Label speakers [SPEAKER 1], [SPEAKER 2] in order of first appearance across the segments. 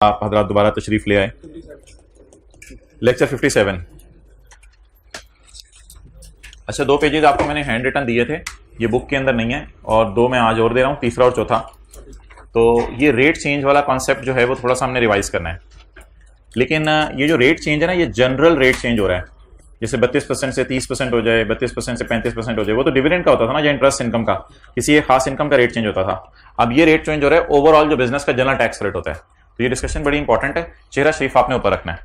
[SPEAKER 1] आप हजरात दोबारा तशरीफ ले आए। लेक्चर 57। अच्छा, 2 पेजेस आपको मैंने हैंड रिटन दिए थे, ये बुक के अंदर नहीं है, और 2 मैं आज और दे रहा हूँ, तीसरा और चौथा। तो ये रेट चेंज वाला कॉन्सेप्ट जो है वो थोड़ा सा हमने रिवाइज करना है। लेकिन ये जो रेट चेंज है ना, ये जनरल रेट चेंज हो रहा है। जैसे 32% से 30% हो जाए, 32% से 35% हो जाए, वो तो डिविडेंड का होता था ना, या इंटरेस्ट इनकम का, किसी एक खास इनकम का रेट चेंज होता था। अब ये रेट चेंज हो रहा है ओवरऑल जो बिजनेस का जनरल टैक्स रेट होता है। तो ये डिस्कशन बड़ी इंपॉर्टेंट है। चेहरा शरीफ आपने ऊपर रखना है,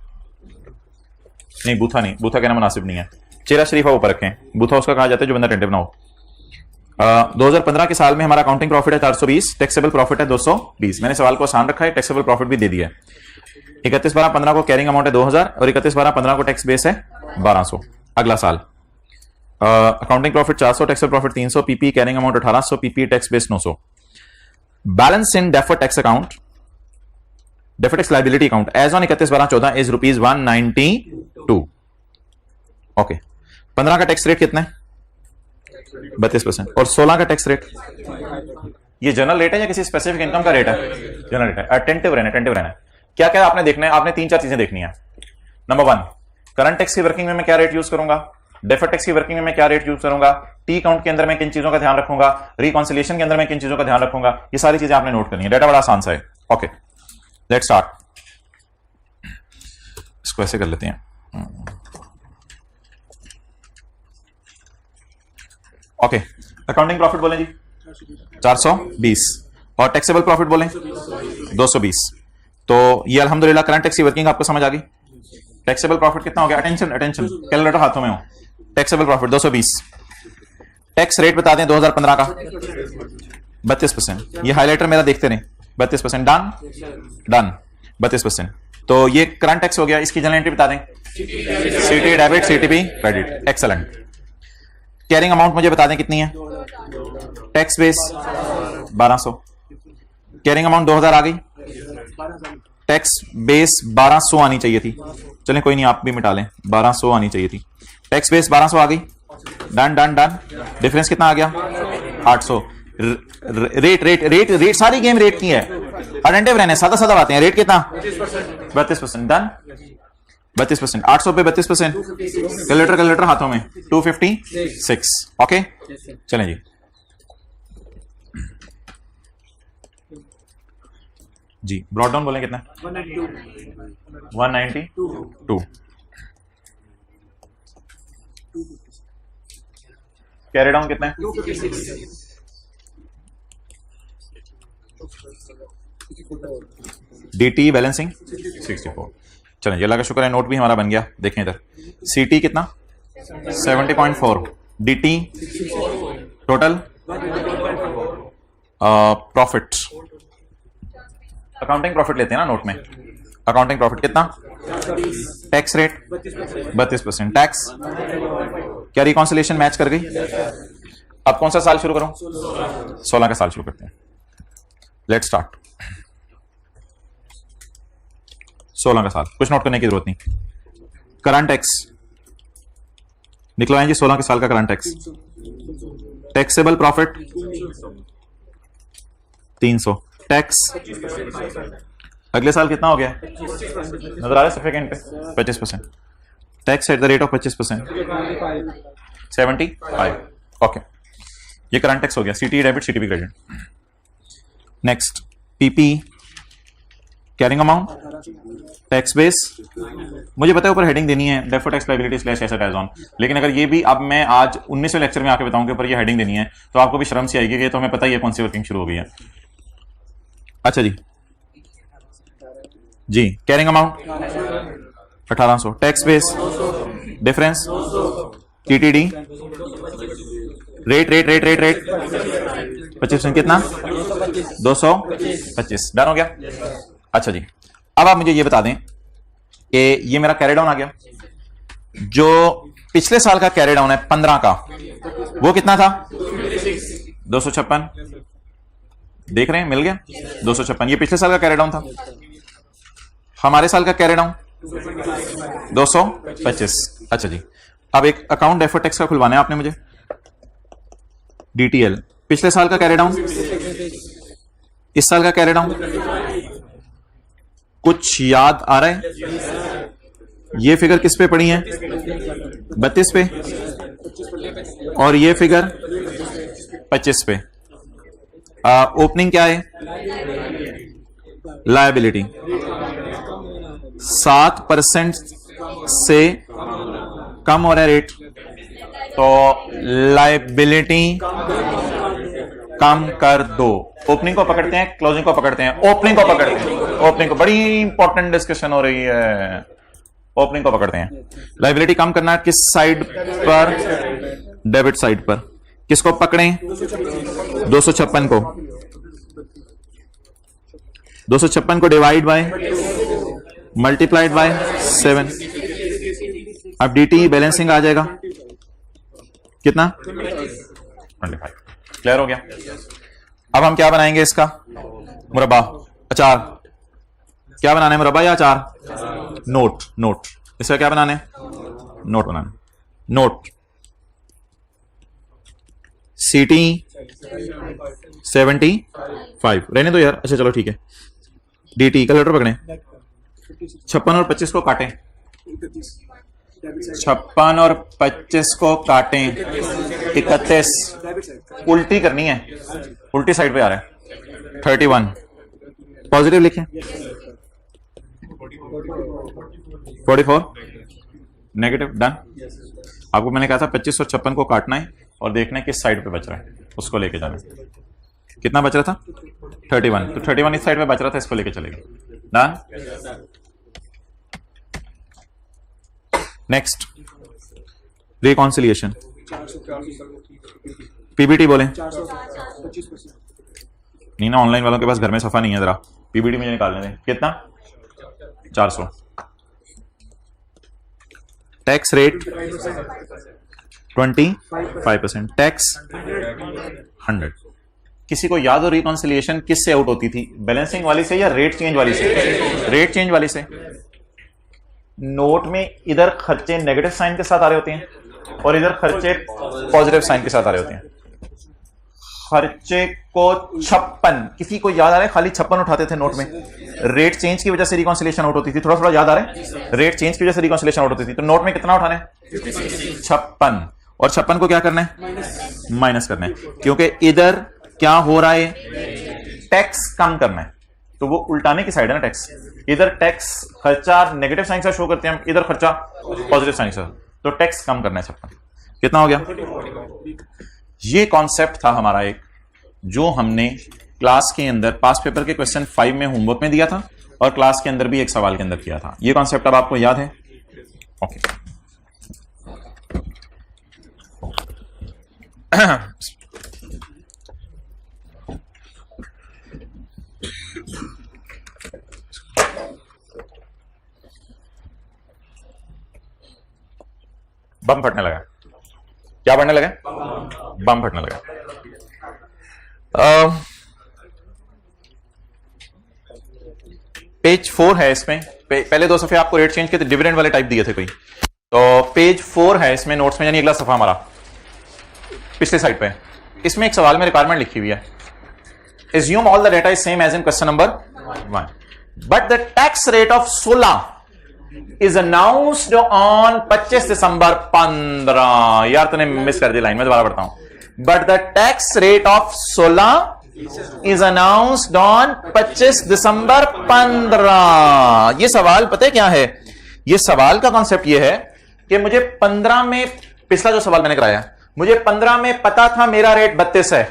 [SPEAKER 1] नहीं बूथा नहीं, बूथा कहना मुनासिब नहीं है, चेहरा शरीफ ऊपर रखें। बूथा उसका कहा जाता है जो बंदा टेंटिव ना हो। 2015 के साल में हमारा अकाउंटिंग प्रॉफिट है 420, टैक्सेबल प्रॉफिट है 220। मैंने सवाल को आसान रखा है, टैक्सेबल प्रॉफिट भी दे दिया है। 31/12/15 को कैरिंग अमाउंट है 2000 और 31/12/15 को टैक्स बेस है 1200 अगला साल। Accounting profit 400, taxable profit 300, PP carrying amount 1800, PP tax base 900। Balance in deferred tax account, deferred tax liability account as on 31/12/14 is ₹192। Okay, 15 का टैक्स रेट कितना है? 32%। और 16 का टैक्स रेट, ये जनरल रेट है या किसी स्पेसिफिक इनकम का रेट है? जनरल रेट है। अटेंटिव रहना है। क्या क्या आपने देखना है? आपने 3-4 चीजें देखनी है। नंबर 1, करंट टैक्स की वर्किंग में मैं क्या रेट यूज करूंगा, डेफर्ड टैक्स की वर्किंग में मैं क्या रेट यूज करूंगा, टी काउंट के अंदर मैं किन चीजों का ध्यान रखूंगा, रिकॉन्सिलिएशन के अंदर मैं किन चीजों का ध्यान रखूंगा, ये सारी चीजें आपने नोट करनी है। डेटा बड़ा आसान सा है। Okay, let's start. इसको ऐसे कर लेते हैं। ओके, अकाउंटिंग प्रॉफिट बोलें जी 420 और टैक्सेबल प्रॉफिट बोलें 220। तो ये अल्हम्दुलिल्लाह करंट टैक्स की वर्किंग आपको समझ आ गई। टैक्सेबल प्रॉफिट कितना हो गया? अटेंशन, कैलकुलेटर हाथों में हो। Taxable profit 220। टैक्स रेट बता दें 2015 का 32%। ये हाइलाइटर मेरा देखते रहे, 32%। डन 32%। तो ये करंट टैक्स हो गया। इसकी जनरल एंट्री बता दें, सीटी debit, CTP credit. Excellent. Carrying amount मुझे बता दें कितनी है? Tax base 1200। कैरिंग अमाउंट 2000 आ गई, टैक्स बेस 1200 आनी चाहिए थी। चलें कोई नहीं, आप भी मिटा लें, 1200 आनी चाहिए थी। टैक्स बेस 1200 आ गई। डन। डिफरेंस कितना आ गया? 800। रेट सारी गेम रेट की है। अटेंटिव रहने, सादा बातें हैं। रेट कितना? 32%। डन 32%। 800 पे 32%, कैलकुलेटर हाथों में 256। ओके, चलें जी। जी ब्रॉड डाउन बोलें कितना? 192। कैरी डाउन कितना है? 256। DT balancing 64। चलें, अल्लाह का शुक्र है नोट भी हमारा बन गया। देखें इधर, सीटी कितना? 70.4। DT total profit, accounting profit लेते हैं ना नोट में। अकाउंटिंग प्रॉफिट कितना? Tax rate 32%। टैक्स क्या रिकॉन्सिलिएशन मैच कर गई? अब कौन सा साल शुरू करूं? 16 का साल शुरू करते हैं। Let's start. 16 का साल, कुछ नोट करने की जरूरत नहीं। करंट टैक्स निकलवाएं जी, 16 के साल का current tax. Taxable profit 300। Tax अगले साल कितना हो गया? नजर आ रहा है सफेद पे? 25%। Tax at the rate of 25%, 75। Okay, ये करंट टैक्स हो गया। CT debit, CTP credit. Next, PP carrying amount, tax base. मुझे पता है ऊपर हेडिंग देनी है, deferred tax liability slash asset as on, लेकिन अगर ये भी अब मैं आज 19वें लेक्चर में आके बताऊंगा ऊपर ये हेडिंग देनी है, तो आपको भी शर्म सी आएगी कि तो हमें पता ही है कौन सी वर्किंग शुरू हो गई है। अच्छा जी, carrying amount 1800। Tax base, difference, TTD, rate 25%। कितना? 225। डन हो गया। अच्छा जी, अब आप मुझे ये बता दें कि ये मेरा कैरी डाउन आ गया। जो पिछले साल का कैरी डाउन है 15 का, वो कितना था? 256। देख रहे हैं, मिल गया 256। ये पिछले साल का कैरी डाउन था। हमारे साल का कैरी डाउन 225। अच्छा जी, अब एक अकाउंट डेफर्ड टैक्स का खुलवाना है आपने मुझे। डीटीएल पिछले साल का कैरी डाउन, इस साल का कैरी डाउन, कुछ याद आ रहा है? ये फिगर किस पे पड़ी है? 32 पे, और ये फिगर 25 पे। ओपनिंग क्या है? लायबिलिटी 7% से कम हो रहा है रेट, तो लायबिलिटी कम कर दो। ओपनिंग को पकड़ते हैं, क्लोजिंग को पकड़ते हैं? ओपनिंग को पकड़ते हैं। ओपनिंग को, बड़ी इंपॉर्टेंट डिस्कशन हो रही है। ओपनिंग को पकड़ते हैं। लायबिलिटी कम करना किस साइड पर? डेबिट साइड पर। किसको पकड़ें? 256 को। 256 को डिवाइड बाय, मल्टीप्लाइड बाय 7। अब डीटी बैलेंसिंग आ जाएगा कितना? 25। क्लियर हो गया? अब हम क्या बनाएंगे इसका? मुरब्बा, अचार। क्या बनाना है, मुरब्बा या अचार? नोट। नोट। इसका क्या बनाना है? नोट बनाना। नोट सीटी 75 रहने दो यार। अच्छा चलो ठीक है। डीटी कैलकुलेटर पकड़े। 56 और 25 को काटें। 56 और 25 को काटें। 31। उल्टी करनी है, उल्टी साइड पे आ रहा है। 31 पॉजिटिव लिखें। 44 नेगेटिव। डन। आपको मैंने कहा था 25 और 56 को काटना है और देखना है किस साइड पे बच रहा है, उसको लेके जाना। कितना बच रहा था? 31। तो 31 इस साइड पे बच रहा था, इसको लेके चलेगा। डन। Next reconciliation. पीबीटी बोले। नहीं ना, ऑनलाइन वालों के पास घर में सफा नहीं है, जरा पीबीटी मुझे निकालने दें। कितना? 400। Tax rate 25%, tax 100। किसी को याद हो रिकॉन्सिलिएशन किससे आउट होती थी? बैलेंसिंग वाली से या रेट चेंज वाली से? रेट चेंज वाली से। नोट में इधर खर्चे नेगेटिव साइन के साथ आ रहे होते हैं और इधर खर्चे पॉजिटिव साइन के साथ आ रहे होते हैं। खर्चे को 56, किसी को याद आ रहा है? खाली 56 उठाते थे नोट में। रेट चेंज की वजह से रिकॉन्सिलिएशन आउट होती थी। थोड़ा थोड़ा याद आ रहा है? रेट चेंज की वजह से रिकॉन्सिलिएशन आउट होती थी। तो नोट में कितना उठाना है? 56। और 56 को क्या करना है? माइनस करना है, क्योंकि इधर क्या हो रहा है? टैक्स कम करना है। तो वो उल्टाने की साइड है ना टैक्स। इधर टैक्स खर्चा नेगेटिव साइन से शो करते हैं, इधर खर्चा पॉजिटिव साइन से। तो टैक्स कम करना है 56। कितना हो गया? ये कॉन्सेप्ट था हमारा एक, जो हमने क्लास के अंदर पास पेपर के क्वेश्चन 5 में होमवर्क में दिया था और क्लास के अंदर भी एक सवाल के अंदर किया था। ये कॉन्सेप्ट अब आपको याद है? ओके। बम फटने लगा। क्या फटने लगा? बम फटने लगा। पेज 4 है इसमें। पहले 2 सफे आपको रेट चेंज के डिविडेंड वाले टाइप दिए थे कोई, तो पेज 4 है इसमें नोट्स में, यानी अगला सफा हमारा पिछले साइड पे। इसमें एक सवाल में रिक्वायरमेंट लिखी हुई है, assume all the data is same as in question number 1 but the tax rate of 16 is announced on 25 दिसंबर 15। यार तूने मिस कर दी लाइन, मैं दोबारा पढ़ता हूं। But the tax rate of 16 is announced on 25 दिसंबर 15। ये सवाल पता है क्या है? ये सवाल का कॉन्सेप्ट ये है कि मुझे 15 में, पिछला जो सवाल मैंने कराया, मुझे 15 में पता था मेरा रेट 32 है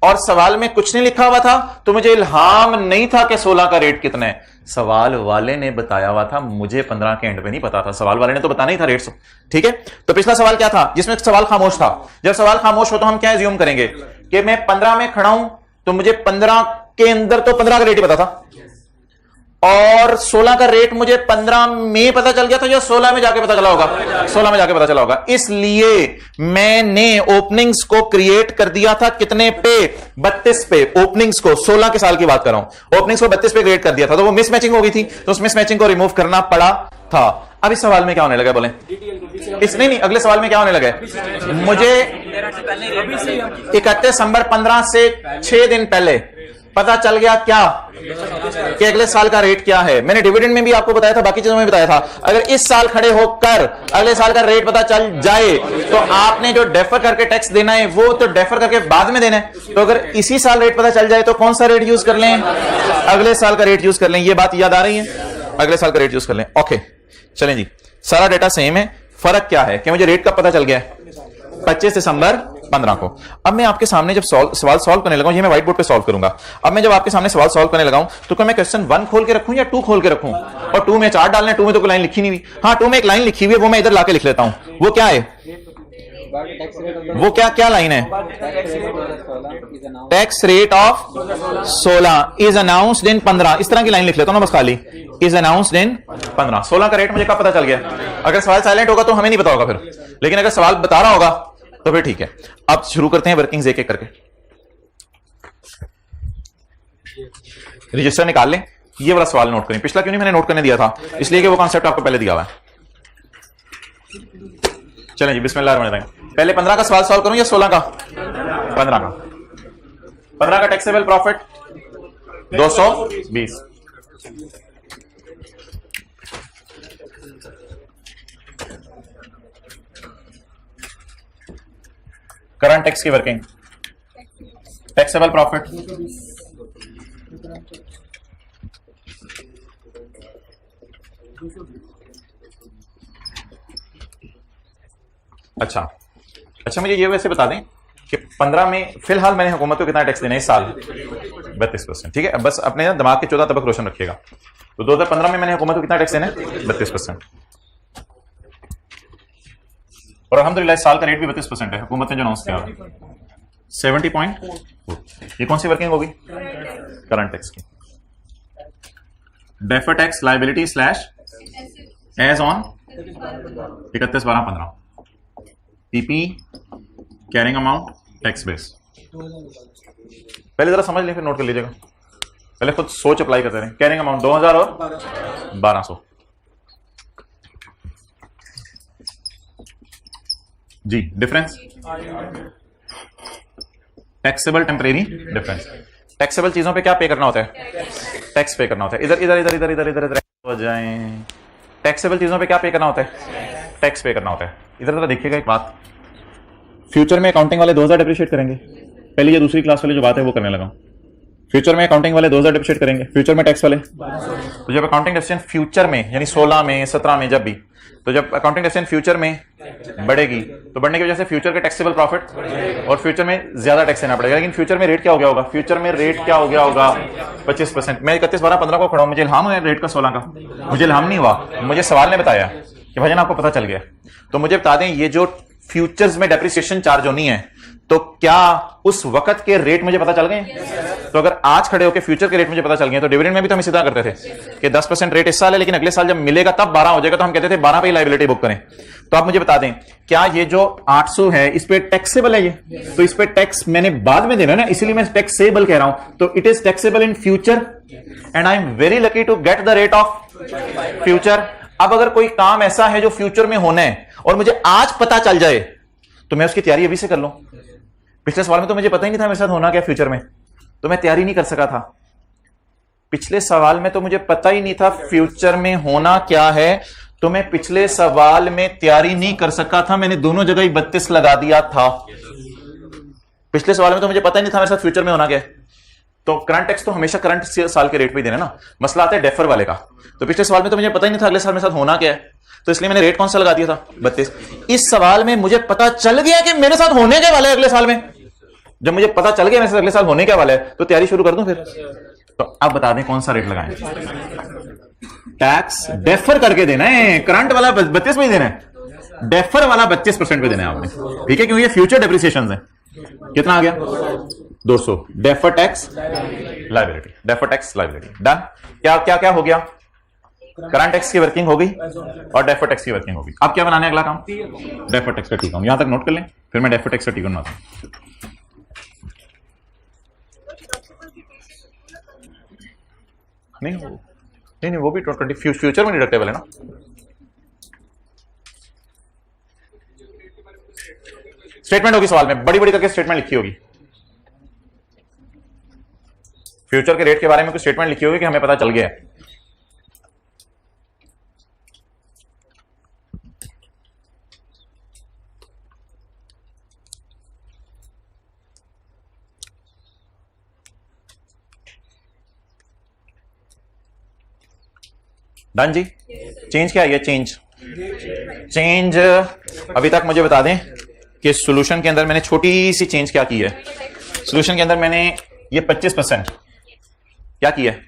[SPEAKER 1] और सवाल में कुछ नहीं लिखा हुआ था, तो मुझे इल्हाम नहीं था कि 16 का रेट कितना है। सवाल वाले ने बताया हुआ था, मुझे 15 के एंड पे नहीं पता था। सवाल वाले ने तो बताना ही था रेट। ठीक है, तो पिछला सवाल क्या था जिसमें सवाल खामोश था? जब सवाल खामोश हो तो हम क्या एज्यूम करेंगे कि मैं 15 में खड़ा हूं, तो मुझे 15 के अंदर तो 15 का रेट ही पता था, और 16 का रेट मुझे 15 में पता चल गया था या 16 में जाके पता चला होगा? 16 में जाके पता चला होगा। इसलिए मैंने ओपनिंग्स को क्रिएट कर दिया था कितने पे? 32 पे। ओपनिंग्स को 16 के साल की बात कर रहा हूं, ओपनिंग्स को 32 पे क्रिएट कर दिया था, तो वो मिसमैचिंग हो गई थी, तो उस मिसमैचिंग को रिमूव करना पड़ा था। अब इस सवाल में क्या होने लगा बोले? इस नहीं अगले सवाल में क्या होने लगा? मुझे 31 दिसंबर 15 से 6 दिन पहले पता चल गया क्या कि अगले साल का रेट क्या है। मैंने डिविडेंड में भी आपको बताया था, बाकी चीजों में बताया था। अगर इस साल खड़े होकर अगले साल का रेट पता चल जाए तो आपने जो डेफर करके टैक्स देना है वो तो डेफर करके बाद में देना है। तो अगर इसी साल रेट पता चल जाए तो कौन सा रेट यूज कर लें? अगले साल का रेट यूज कर लें। ये बात याद आ रही है? अगले साल का रेट यूज कर लें। ओके चलें जी, सारा डेटा सेम है। फर्क क्या है कि मुझे रेट कब पता चल गया? 25 दिसंबर 15 को। अब मैं आपके सामने जब सवाल सॉल्व करने लगाऊं, ये मैं व्हाइट बोर्ड पे सॉल्व करूंगा। अब मैं जब आपके सामने सवाल सॉल्व करने लगाऊं तो क्या मैं क्वेश्चन 1 खोल के रखूं या 2 खोल के रखूं? और 2 में 4 डालने, 2 में तो कोई लाइन लिखी नहीं हुई। हाँ 2 में एक लाइन लिखी हुई है, वो मैं इधर लाके लिख लेता हूं। वो क्या है? वो क्या लाइन है? Tax rate of 16 is announced in 15। इस तरह की लाइन लिख लेता हूं ना बस खाली, इज अनाउंस्ड इन 15। 16 का रेट मुझे कब पता चल गया? अगर सवाल साइलेंट होगा तो हमें नहीं पता होगा फिर, लेकिन अगर सवाल बता रहा होगा तो फिर ठीक है। अब शुरू करते हैं वर्किंग्स एक एक करके। रजिस्टर निकाल लें। ये वाला सवाल नोट करें। पिछला क्यों नहीं मैंने नोट करने दिया था? इसलिए कि वो कॉन्सेप्ट आपको पहले दिया हुआ है। चलें जी, बिस्मिल्लाहिर्रहमानिर्रहीम। पहले 15 का सवाल सॉल्व करूं या 16 का? 15 का। 15 का टैक्सेबल प्रॉफिट 220। करंट टैक्स की वर्किंग, टैक्सेबल प्रॉफिट अच्छा मुझे ये वैसे बता दें कि 15 में फिलहाल मैंने हुकूमत को कितना टैक्स देना है इस साल? 32%। ठीक है, बस अपने दिमाग के 14 तबक रोशन रखिएगा। तो 2015 में मैंने हुकूमत को कितना टैक्स देना है? 32%। और अल्हम्दुलिल्लाह इस साल का रेट भी 32% है। हुकूमत ने जो अनाउंस किया 70.4। ये कौन सी वर्किंग होगी? करंट टैक्स की। Defer tax liability slash as on 31/12/15 PP carrying amount tax base. पहले जरा समझ लें फिर नोट कर लीजिएगा। पहले खुद सोच अप्लाई करते रहे। कैरिंग अमाउंट 2000 और 1200 जी। Difference taxable temporary difference. Taxable चीजों पे क्या पे करना होता है? टैक्स पे करना होता है। इधर इधर इधर इधर इधर इधर इधर हो जाए। टैक्सेबल चीजों पे क्या पे करना होता है? टैक्स पे करना होता है। इधर इधर देखिएगा एक बात, फ्यूचर में अकाउंटिंग वाले 2000 डिप्रिशिएट करेंगे। पहले ये दूसरी क्लास वाली जो बात है वो करने लगा। फ्यूचर में अकाउंटिंग वाले 2000 डिप्रिशिएट करेंगे, फ्यूचर में टैक्स वाले। तो जब अकाउंटिंग डेफिशिएंट फ्यूचर में यानी 16 में 17 में जब भी, तो जब अकाउंटिंग डेफिशिएंट फ्यूचर में बढ़ेगी तो बढ़ने की वजह से फ्यूचर के टैक्सेबल प्रॉफिट और फ्यूचर में ज्यादा टैक्स देना पड़ेगा। लेकिन फ्यूचर में रेट क्या हो गया होगा? फ्यूचर में रेट क्या हो गया होगा? 25%। मैं 31/12/15 को खड़ा हूं, मुझे इल्हाम है रेट का 16 का? मुझे इल्हाम नहीं हुआ, मुझे सवाल ने बताया कि भाईजान आपको पता चल गया। तो मुझे बता दें ये जो फ्यूचर्स में डेप्रिसिएशन चार्ज होनी है तो क्या उस वक्त के रेट मुझे पता चल गए? तो अगर आज खड़े होकर फ्यूचर के रेट मुझे पता चल गए तो डिविडेंड में भी तो हम सीधा करते थे कि 10% रेट इस साल है, लेकिन अगले साल जब मिलेगा तब 12 हो जाएगा, तो हम कहते थे 12 पे ही लायबिलिटी बुक करें। तो आप मुझे बता दें क्या ये जो 800 है इस पे टैक्सेबल है? ये तो इस पे टैक्स मैंने बाद में देना है ना, इसीलिए मैं टैक्सेबल कह रहा हूं। तो it is taxable in future and I am very lucky to get the rate of future. अब अगर कोई काम ऐसा है जो फ्यूचर में होना है और मुझे आज पता चल जाए तो मैं उसकी तैयारी अभी से कर लूं। पिछले सवाल में तो मुझे पता ही नहीं था मेरे साथ होना क्या फ्यूचर में, तो मैं तैयारी नहीं कर सका था। पिछले सवाल में तो मुझे पता ही नहीं था फ्यूचर में होना क्या है, तो मैं पिछले सवाल में तैयारी नहीं कर सका था। मैंने दोनों जगह ही 32 लगा दिया था। पिछले सवाल में तो मुझे पता ही नहीं था मेरे साथ फ्यूचर में होना क्या है। तो करंट टैक्स तो हमेशा करंट साल के रेट पे ही देना ना। मसला आता है डेफर वाले का। तो पिछले सवाल में तो मुझे पता ही नहीं था अगले साल मेरे साथ होना क्या है, तो इसलिए मैंने रेट कौन सा लगा दिया था? 32। इस सवाल में मुझे पता चल गया कि मेरे साथ होने के वाले अगले साल में। जब मुझे पता चल गया मेरे साथ अगले साल होने के वाला है तो तैयारी शुरू कर दूं फिर। तो अब बता दें कौन सा रेट लगाएं? टैक्स डेफर करके देना है। करंट वाला 32 में ही देना है, डेफर वाला 25% पे देना है आपने। ठीक है, क्योंकि ये फ्यूचर डेप्रिसिएशन है। कितना आ गया? 200। Defer tax liability, defer tax liability done. क्या क्या क्या हो गया? करंट टैक्स की वर्किंग हो गई और डेफर टैक्स की वर्किंग हो गई। अब क्या बनाने अगला काम? डेफर टैक्स का टी कॉम। यहां तक नोट कर लें, फिर मैं डेफर टैक्स का टी कॉम बनाता हूं। नहीं वो भी 20 फ्यूचर में डिडक्टेबल है ना। स्टेटमेंट होगी सवाल में, बड़ी बड़ी करके स्टेटमेंट लिखी होगी। फ्यूचर के रेट के बारे में कुछ स्टेटमेंट लिखी होगी कि हमें पता चल गया है। डन जी। चेंज क्या है? चेंज अभी तक मुझे बता दें कि सॉल्यूशन के अंदर मैंने छोटी सी चेंज क्या की है। सॉल्यूशन के अंदर मैंने ये 25% क्या किया है?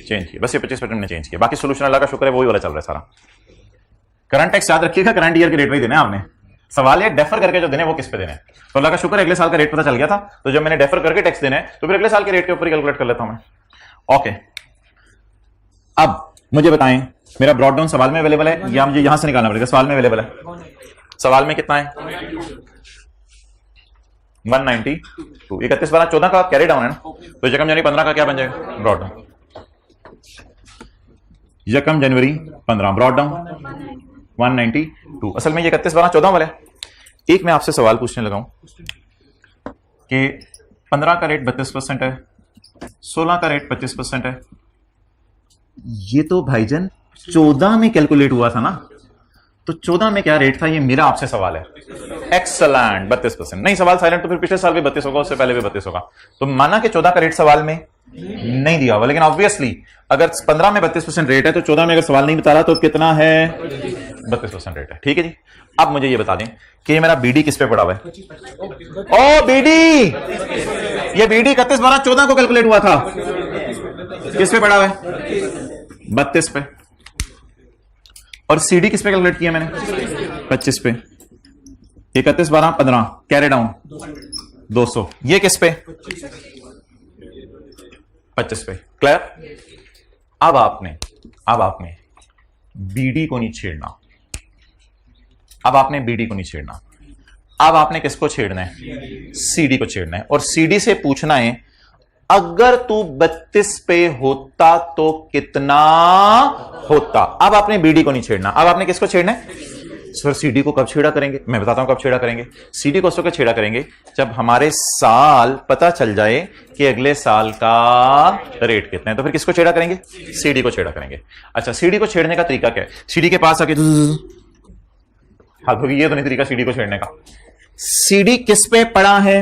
[SPEAKER 1] चेंज किया। बस ये 25% मैंने चेंज किया। बाकी सॉल्यूशन अल्लाह का शुक्र है वही वाला चल रहा है सारा। करंट टैक्स याद रखिएगा, करंट ईयर के रेट वही देना है आपने। सवाल है डेफर करके जो देने वो किस पे देने हैं। तो अल्लाह का शुक्र है अगले साल का रेट पता चल गया था, तो जब मैंने डेफर करके टैक्स देना है तो फिर अगले साल के रेट के ऊपर ही कैलकुलेट कर लेता हूं मैं। ओके, अब मुझे बताएं मेरा ब्रॉड डाउन सवाल में अवेलेबल है या मुझे यहां से निकालना पड़ेगा? सवाल में अवेलेबल है। सवाल में कितना है? 192। 31/12/14 का कैरी डाउन है ना, तो यकम जनवरी 15 का क्या बन जाएगा? Brought down. यकम जनवरी 15 ब्रॉड डाउन 192। असल में ये 31/12/14 वाला है। एक मैं आपसे सवाल पूछने लगा हूं कि 15 का रेट 32% है, 16 का रेट 25% है। ये तो भाईजान 14 में कैलकुलेट हुआ था ना, तो 14 में क्या रेट था? ये मेरा आपसे सवाल है। एक्सलेंट, 32%। नहीं सवाल साइलेंट, तो फिर पिछले साल भी 32 होगा, उससे पहले भी 32 होगा। तो माना कि 14 का रेट सवाल में नहीं दिया हुआ, लेकिन ऑब्वियसली अगर 15 में 32% रेट है तो 14 में अगर सवाल नहीं बता रहा तो कितना है? 32% रेट है। ठीक है जी। अब मुझे ये बता दें कि ये मेरा बीडी किस पे पड़ा हुआ है? ओ बीडी, ये बीडी 31/12/14 को कैलकुलेट हुआ था। किस पे पड़ा हुआ है? 32 पे। और सीडी किस पे कैलकुलेट किया मैंने? 25 पे। 31/12/15 कैरी डाउन 200। ये किस पे? 25 पे। क्लियर? अब आपने बीडी को नहीं छेड़ना। अब आपने किसको छेड़ना है? सीडी को छेड़ना है। और सीडी से पूछना है अगर तू 32 पे होता तो कितना होता। अब आपने बीडी को नहीं छेड़ना, अब आपने किसको छेड़ना है? सर सीडी को कब छेड़ा करेंगे? मैं बताता हूं कब छेड़ा करेंगे। सीडी को उसको छेड़ा करेंगे जब हमारे साल पता चल जाए कि अगले साल का रेट कितना है, तो फिर किसको छेड़ा करेंगे? सीडी को छेड़ा करेंगे। अच्छा, सीडी को छेड़ने का तरीका क्या है? सीडी के पास आके हाथ होगी, ये तो नहीं तरीका सीडी को छेड़ने का। सीडी किस पे पड़ा है?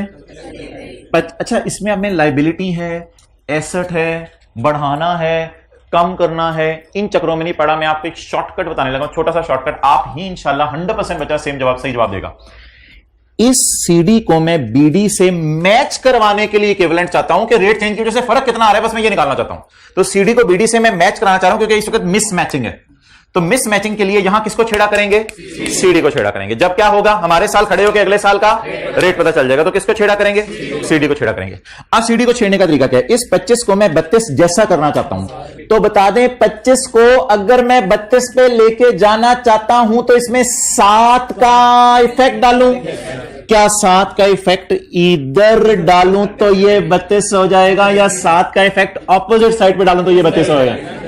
[SPEAKER 1] अच्छा, इसमें अब में लाइबिलिटी है, एसेट है, बढ़ाना है, कम करना है, इन चक्रों में नहीं पड़ा। मैं आपको एक शॉर्टकट बताने लगा, छोटा सा शॉर्टकट। आप ही इंशाल्लाह 100% बच्चा सेम जवाब सही जवाब देगा। इस सीडी को मैं बीडी से मैच करवाने के लिए इक्विवेलेंट चाहता हूं कि रेट चेंज की वजह से फर्क कितना आ रहा है, बस मैं ये निकालना चाहता हूं। तो सीडी को बीडी से मैं मैच कराना चाह रहा हूं क्योंकि इस वक्त मिस मैचिंग है। तो मिस मैचिंग के लिए यहां किसको छेड़ा करेंगे? सीडी को छेड़ा करेंगे। जब क्या होगा? हमारे साल खड़े होकर अगले साल का रेट पता चल जाएगा, तो किसको छेड़ा करेंगे? सीडी को छेड़ा करेंगे। अब सीडी को छेड़ने का तरीका क्या है? इस 25 को मैं 32 जैसा करना चाहता हूं, तो बता दें 25 को अगर मैं 32 पे लेके जाना चाहता हूं तो इसमें 7 का इफेक्ट डालूं। क्या 7 का इफेक्ट इधर डालूं तो ये 32 हो जाएगा, या 7 का इफेक्ट ऑपोजिट साइड पे डालूं तो ये 32 हो जाएगा?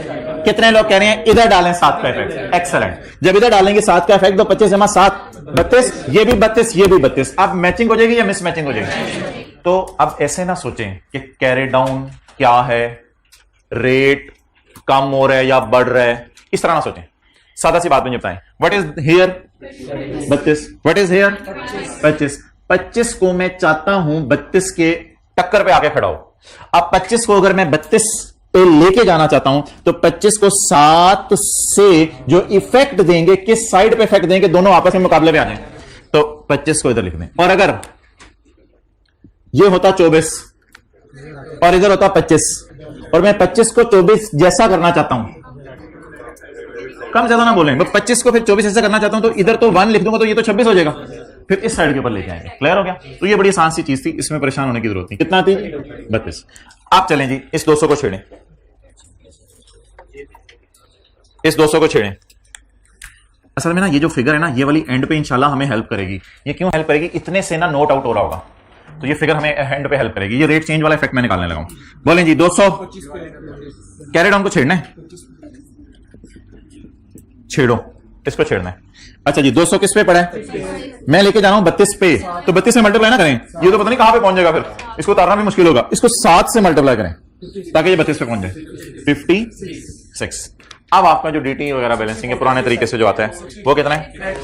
[SPEAKER 1] कितने लोग कह रहे हैं इधर डालें 7 का इफेक्ट? एक्सेलेंट। जब इधर डालेंगे 7 का इफेक्ट तो 25 जमा 7 32, ये भी 32, ये भी 32। अब मैचिंग हो जाएगी या मिस मैचिंग हो जाएगी? तो अब ऐसे ना सोचें कि कैरी डाउन क्या है, रेट कम हो रहा है या बढ़ रहा है, इस तरह ना सोचें। सादा सी बात मुझे बताएं, what is here? 32। What is here? 25। 25 को मैं चाहता हूं 32 के टक्कर पे आके खड़ा हो। अब 25 को अगर मैं 32 पे लेके जाना चाहता हूं तो 25 को 7 से जो इफेक्ट देंगे, किस साइड पे इफेक्ट देंगे, दोनों आपस में मुकाबले में आ जाएं। तो 25 को इधर लिख दें। और अगर ये होता 24 और इधर होता 25 और मैं 25 को 24 जैसा करना चाहता हूं, कम ज्यादा ना बोलें, मैं 25 को फिर 24 जैसा करना चाहता हूं, तो इधर तो 1 लिख दूंगा तो ये तो 26 हो जाएगा, फिर इस साइड के ऊपर लेके आएंगे। क्लियर हो गया? तो ये बड़ी आसान सी चीज थी, इसमें परेशान होने की जरूरत नहीं। कितना थी? 32। आप चलें जी, इस 200 को छेड़ें, इस 200 को छेड़ें। असल में ना ये जो फिगर है ना, ये वाली एंड पे इंशाल्लाह हमें हेल्प करेगी। ये क्यों हेल्प करेगी? इतने से ना नोट आउट हो रहा होगा, तो ये फिगर हमें एंड पे हेल्प करेगी। ये रेट चेंज वाला इफेक्ट मैं निकालने लगा हूं। बोलें जी 200 कैरी डाउन को छेड़ना है, छेड़ो, इसको छेड़ना है। अच्छा जी 200 किस पे पड़ा है? मैं लेके जा रहा हूं 32 पे, तो 32 से मल्टीप्लाई ना करें, ये तो पता नहीं कहां पे पहुंच जाएगा, फिर इसको उतारना भी मुश्किल होगा। इसको 7 से मल्टीप्लाई करें, ताकि ये 32 पे पहुंच जाए 56। अब आपका जो डीटी वगैरह बैलेंसिंग है पुराने तरीके से जो आता है वो कितना है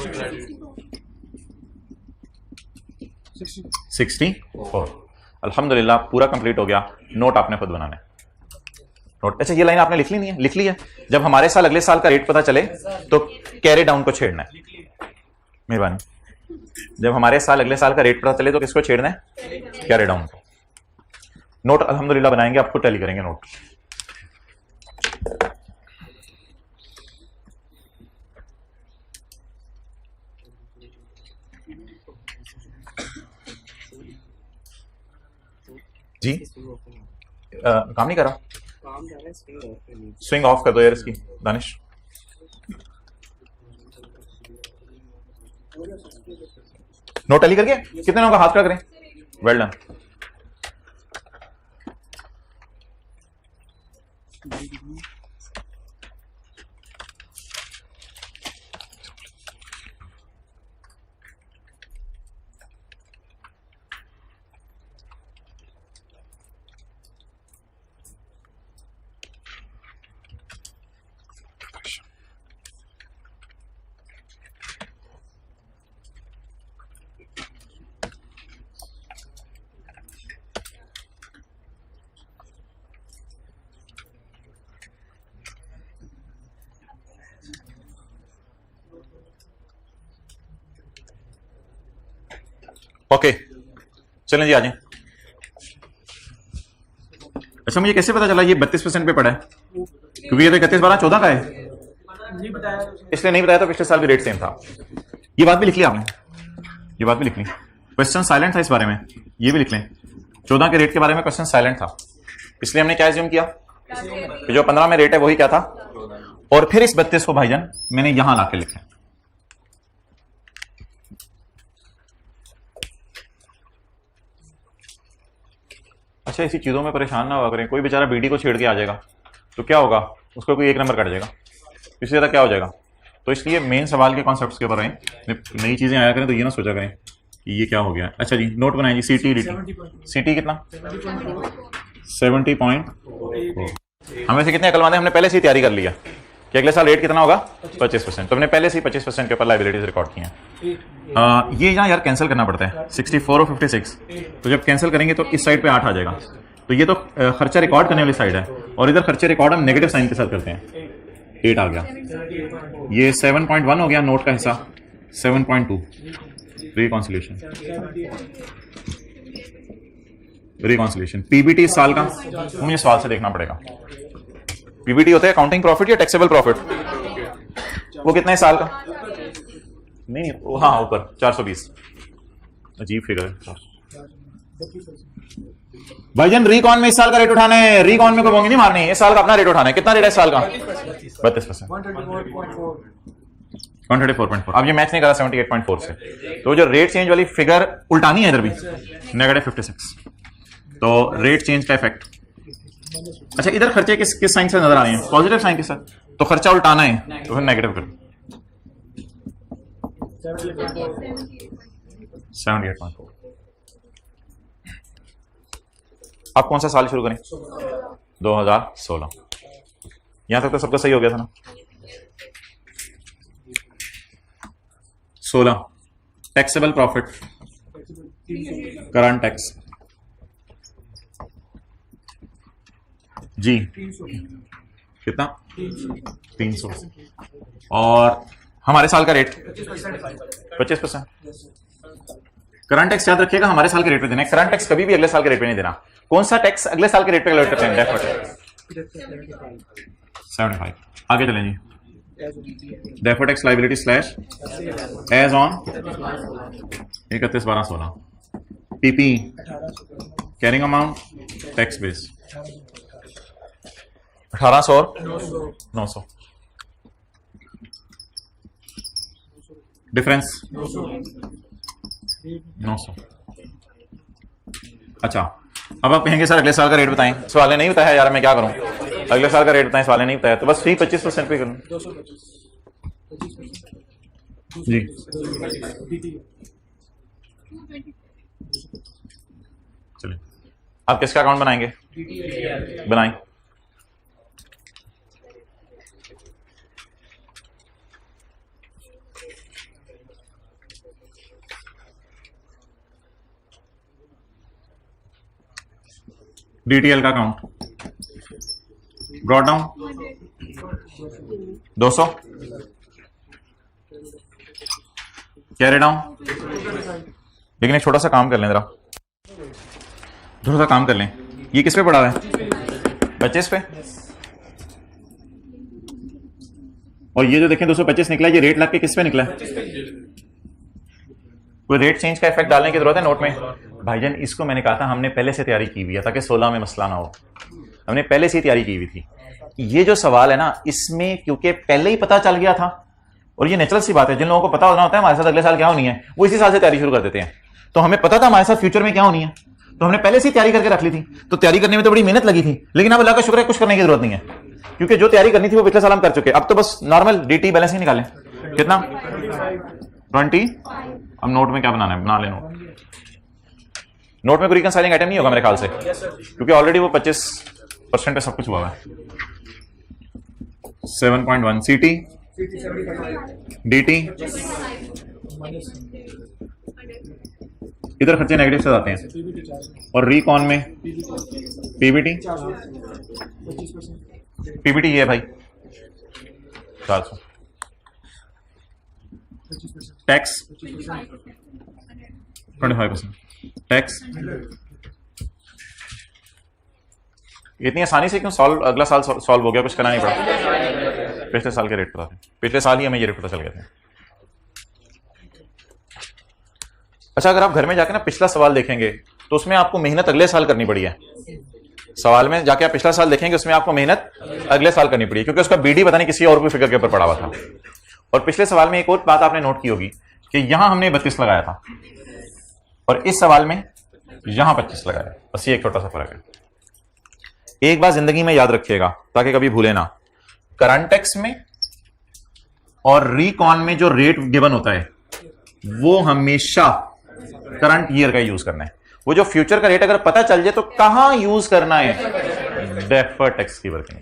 [SPEAKER 1] 64। अल्हम्दुलिल्लाह पूरा कंप्लीट हो गया। नोट आपने खुद बनाना है। नोट, अच्छा ये लाइन आपने लिख ली नहीं है? लिख ली है। जब हमारे साल अगले साल का रेट पता चले तो कैरी डाउन को छेड़ना है, मेहरबानी। जब हमारे साल अगले साल का रेट पता चले तो किसको छेड़ना है? कैरी डाउन को। नोट अल्हम्दुलिल्लाह बनाएंगे, आपको टैली करेंगे नोट। जी काम नहीं कर रहा, स्विंग ऑफ कर दो यार इसकी दानिश। नोट टैली करके कितने लोगों का हाथ खड़ा करें? Well done. ओके चलें जी, आ जाएं। अच्छा मुझे कैसे पता चला ये 32% पे पड़ा है? क्योंकि ये तो 31 12 14 का है, इसलिए नहीं बताया। तो पिछले साल भी रेट सेम था। ये बात भी लिख ली आपने, ये बात भी लिख ली। क्वेश्चन साइलेंट था इस बारे में, ये भी लिख लें। 14 के रेट के बारे में क्वेश्चन साइलेंट था, इसलिए हमने क्या एज्यूम किया कि जो 15 में रेट है वही क्या था, और फिर इस 32 को भाईजान मैंने यहां लाके लिखा। अच्छा ऐसी चीजों में परेशान ना हुआ करें। कोई बेचारा बीडी को छेड़ के आ जाएगा तो क्या होगा, उसको कोई एक नंबर कट जाएगा, इससे ज्यादा क्या हो जाएगा। तो इसलिए मेन सवाल के कॉन्सेप्ट्स के ऊपर रहें। नई चीजें आया करें तो ये ना सोचा करें कि ये क्या हो गया। अच्छा जी नोट बनाए जी। सीटी डीटी, सीटी कितना 70.4। हम वैसे कितने अकलमंद हैं, हमने पहले से ही तैयारी कर लिया कि अगले साल रेट कितना होगा 25%। तो हमने पहले से ही 25% के ऊपर लाइबिलिटीज रिकॉर्ड की हैं। ये यहाँ यार कैंसिल करना पड़ता है 64 और 56। तो जब कैंसिल करेंगे तो इस साइड पे 8 आ जाएगा। तो ये तो खर्चा रिकॉर्ड करने वाली साइड है, और इधर खर्चे रिकॉर्ड हम नेगेटिव साइन के साथ करते हैं। 8 आ गया, ये 7.1 हो गया नोट का हिस्सा। 7.2 रिकॉन्सिलेशन, रिकॉन्सिलेशन। पीबीटी इस साल का मुझे सवाल से देखना पड़ेगा। पीबीटी होता है अकाउंटिंग प्रॉफिट या टैक्सेबल प्रॉफिट, वो कितना है साल का? नहीं हाँ ऊपर 420। अजीब फिगर है भाईजान। रिकॉन में इस साल का रेट उठाना है, रिकॉन में कोई बोंगी नहीं मारनी है, इस साल का अपना रेट उठाना है। कितना रेट है इस साल का? 32%, 134.4। अब ये मैच नहीं करा 78.4 से, तो जो रेट चेंज वाली फिगर उल्टानी है इधर भी -56। तो रेट चेंज का इफेक्ट। अच्छा इधर खर्चे किस साइन से नजर आ रहे हैं? पॉजिटिव साइन के साथ। तो खर्चा उल्टाना है तो फिर नेगेटिव कर 78.4। आप कौन सा साल शुरू करें? 2016। यहां तक तो सबका सही हो गया था ना। 16 टैक्सेबल प्रॉफिट, करंट टैक्स जी कितना 300। और हमारे साल का रेट 25%। करंट टैक्स याद रखिएगा हमारे साल के रेट पे देना है। करंट टैक्स कभी भी अगले साल के रेट पे नहीं देना। कौन सा टैक्स अगले साल के रेट पे कैलकुलेट करते हैं? Deferred tax 75। आगे चलें जी। Deferred tax liability slash as on 31/12/16। PP carrying amount tax base 1800 और 900। डिफरेंस 900। अच्छा अब आप कहेंगे सर अगले साल का रेट बताएं। सवाल नहीं बताया यार, मैं क्या करूं? अगले साल का रेट बताएं, सवाल नहीं बताया तो बस 25% पे करूं जी। चलिए आप किसका अकाउंट बनाएंगे? बनाएं। DTL का account brought down 200, carry down. लेकिन एक छोटा सा काम कर लें, जरा थोड़ा सा काम कर लें। ये किस पे पड़ा हुआ है? 25 पे। और ये जो देखें 225 निकला है, ये रेट लग के किस पे निकला है? कोई रेट चेंज का इफेक्ट डालने की जरूरत है नोट में? भाईजान इसको मैंने कहा था हमने पहले से तैयारी की हुई है ताकि 16 में मसला ना हो। हमने पहले से ही तैयारी की हुई थी। ये जो सवाल है ना, इसमें क्योंकि पहले ही पता चल गया था, और ये नेचुरल सी बात है, जिन लोगों को पता होना होता है हमारे साथ अगले साल क्या होनी है, वो इसी साल से तैयारी शुरू कर देते हैं। तो हमें पता था हमारे साथ फ्यूचर में क्या होनी है, तो हमने पहले से ही तैयारी करके रख ली थी। तो तैयारी करने में तो बड़ी मेहनत लगी थी, लेकिन अब अल्लाह का शुक्र है कुछ करने की जरूरत नहीं है, क्योंकि जो तैयारी करनी थी वो पिछले साल हम कर चुके। अब तो बस नॉर्मल DT बैलेंस ही निकालें। कितना? 20। अब नोट में क्या बनाना है? बना ले नोट में कोई रिकंसाइलिंग आइटम नहीं होगा मेरे ख्याल से, क्योंकि ऑलरेडी वो 25% पे सब कुछ हुआ है। 7.1 CT DT, इधर खर्चे नेगेटिव से आते हैं, और रिकॉन में PBT ये है भाई 400। टैक्स 25%। टैक्स इतनी आसानी से क्यों सॉल्व? अगला साल सॉल्व हो गया, कुछ करना नहीं पड़ा। पिछले साल के रेट पता थे, पिछले साल ही हमें ये रेट पता चल गए थे। अच्छा, अगर आप घर में जाके ना पिछला सवाल देखेंगे तो उसमें आपको मेहनत अगले साल करनी पड़ी है। सवाल में जाके आप पिछला साल देखेंगे, उसमें आपको मेहनत अगले साल करनी पड़ी है, क्योंकि उसका BD पता नहीं किसी और कोई फिगर के ऊपर पड़ा हुआ था। और पिछले सवाल में एक और बात आपने नोट की होगी कि यहां हमने 32 लगाया था, और इस सवाल में यहां 25 लगाया। बस ये एक छोटा सा फर्क है। एक बात जिंदगी में याद रखिएगा ताकि कभी भूले ना, करंट टैक्स में और रिकॉन में जो रेट गिवन होता है वो हमेशा करंट ईयर का यूज करना है। वो जो फ्यूचर का रेट अगर पता चल जाए तो कहां यूज करना है? डेफर्ड टैक्स की वर्किंग।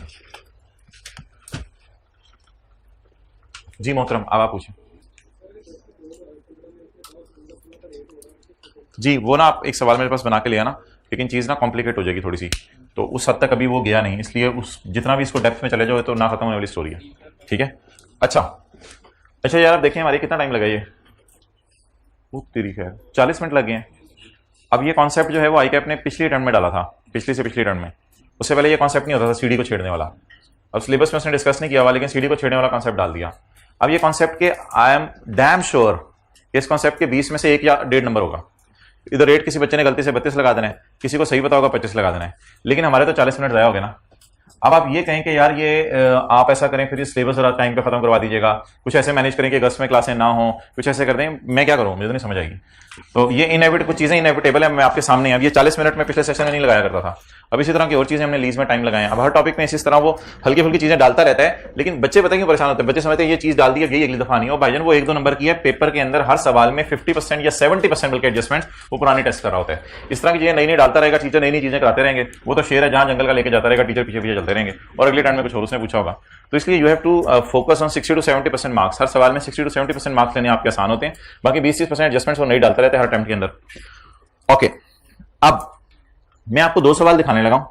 [SPEAKER 1] जी मोहतरम, अब आप पूछें। जी वो ना आप एक सवाल मेरे पास बना के लिया ना, लेकिन चीज ना कॉम्प्लिकेट हो जाएगी थोड़ी सी, तो उस हद तक अभी वो गया नहीं, इसलिए उस जितना भी इसको डेप्थ में चले जाओ तो ना खत्म होने वाली स्टोरी है। ठीक है। अच्छा यार, आप देखें हमारे कितना टाइम लगा ये, वो तेरी खैर 40 मिनट लगे हैं। अब ये कॉन्सेप्ट जो है वो ICAP ने पिछली टर्म में डाला था, पिछली से पिछली टर्म में। उससे पहले ये कॉन्सेप्ट नहीं होता था सीडी को छेड़ने वाला। अब सिलेबस में उसने डिस्कस नहीं किया हुआ, लेकिन सीडी को छेड़ने वाला कॉन्सेप्ट डाल दिया। अब ये कॉन्सेप्ट के आई एम डैम श्योर इस कॉन्सेप्ट के 20 में से 1 या 1.5 नंबर होगा। इधर रेट किसी बच्चे ने गलती से 32 लगा देना है, किसी को सही पता होगा 25 लगा देना है, लेकिन हमारे तो 40 मिनट ज़ाया हो गए ना। अब आप ये कहें कि यार ये आप ऐसा करें, फिर ये सिलेबस जरा टाइम पे खत्म करवा दीजिएगा, कुछ ऐसे मैनेज करें कि अगस्त में क्लासें ना हो, कुछ ऐसे कर दें, मैं क्या करूं? मुझे तो नहीं समझ आएगी। तो ये कुछ चीज़ें इनएविटेबल है, मैं आपके सामने। अब ये 40 मिनट में पिछले सेशन में नहीं लगाया करता था। अब इसी तरह की और चीज़ें हमने लीज में टाइम लगाए हैं। अब हर टॉपिक में इस तरह वो हल्की फुल्की चीज़ें डालता रहता है, लेकिन बच्चे पता क्यों परेशान होते हैं? बच्चे समझते हैं ये चीज़ डाल दी है, यही अगली दफा नहीं हो। भाईजान वो 1-2 नंबर की है, पेपर के अंदर हर सवाल में 50% या 70% बल्कि एडजस्टमेंट वो पुरानी टेस्ट कर रहा होता है। इस तरह की चीज़ें नई डालता रहेगा, टीचर नई चीज़ें कराते रहेंगे। वो तो शेर है, जहाँ जंगल का लेके जाता रहेगा, टीचर पीछे पीछे चलते रहेंगे, और अगले टाइम में कुछ और उसने पूछा होगा। तो इसलिए you have to focus on 60 to 70% marks. हर सवाल में 60 to 70% मार्क्स लेने आपके आसान होते हैं, बाकी 20-30% एडजस्टमेंट्स वो नहीं डालते रहते हर अटेम्प्ट के अंदर। ओके, अब मैं आपको 2 सवाल दिखाने लगा हूं।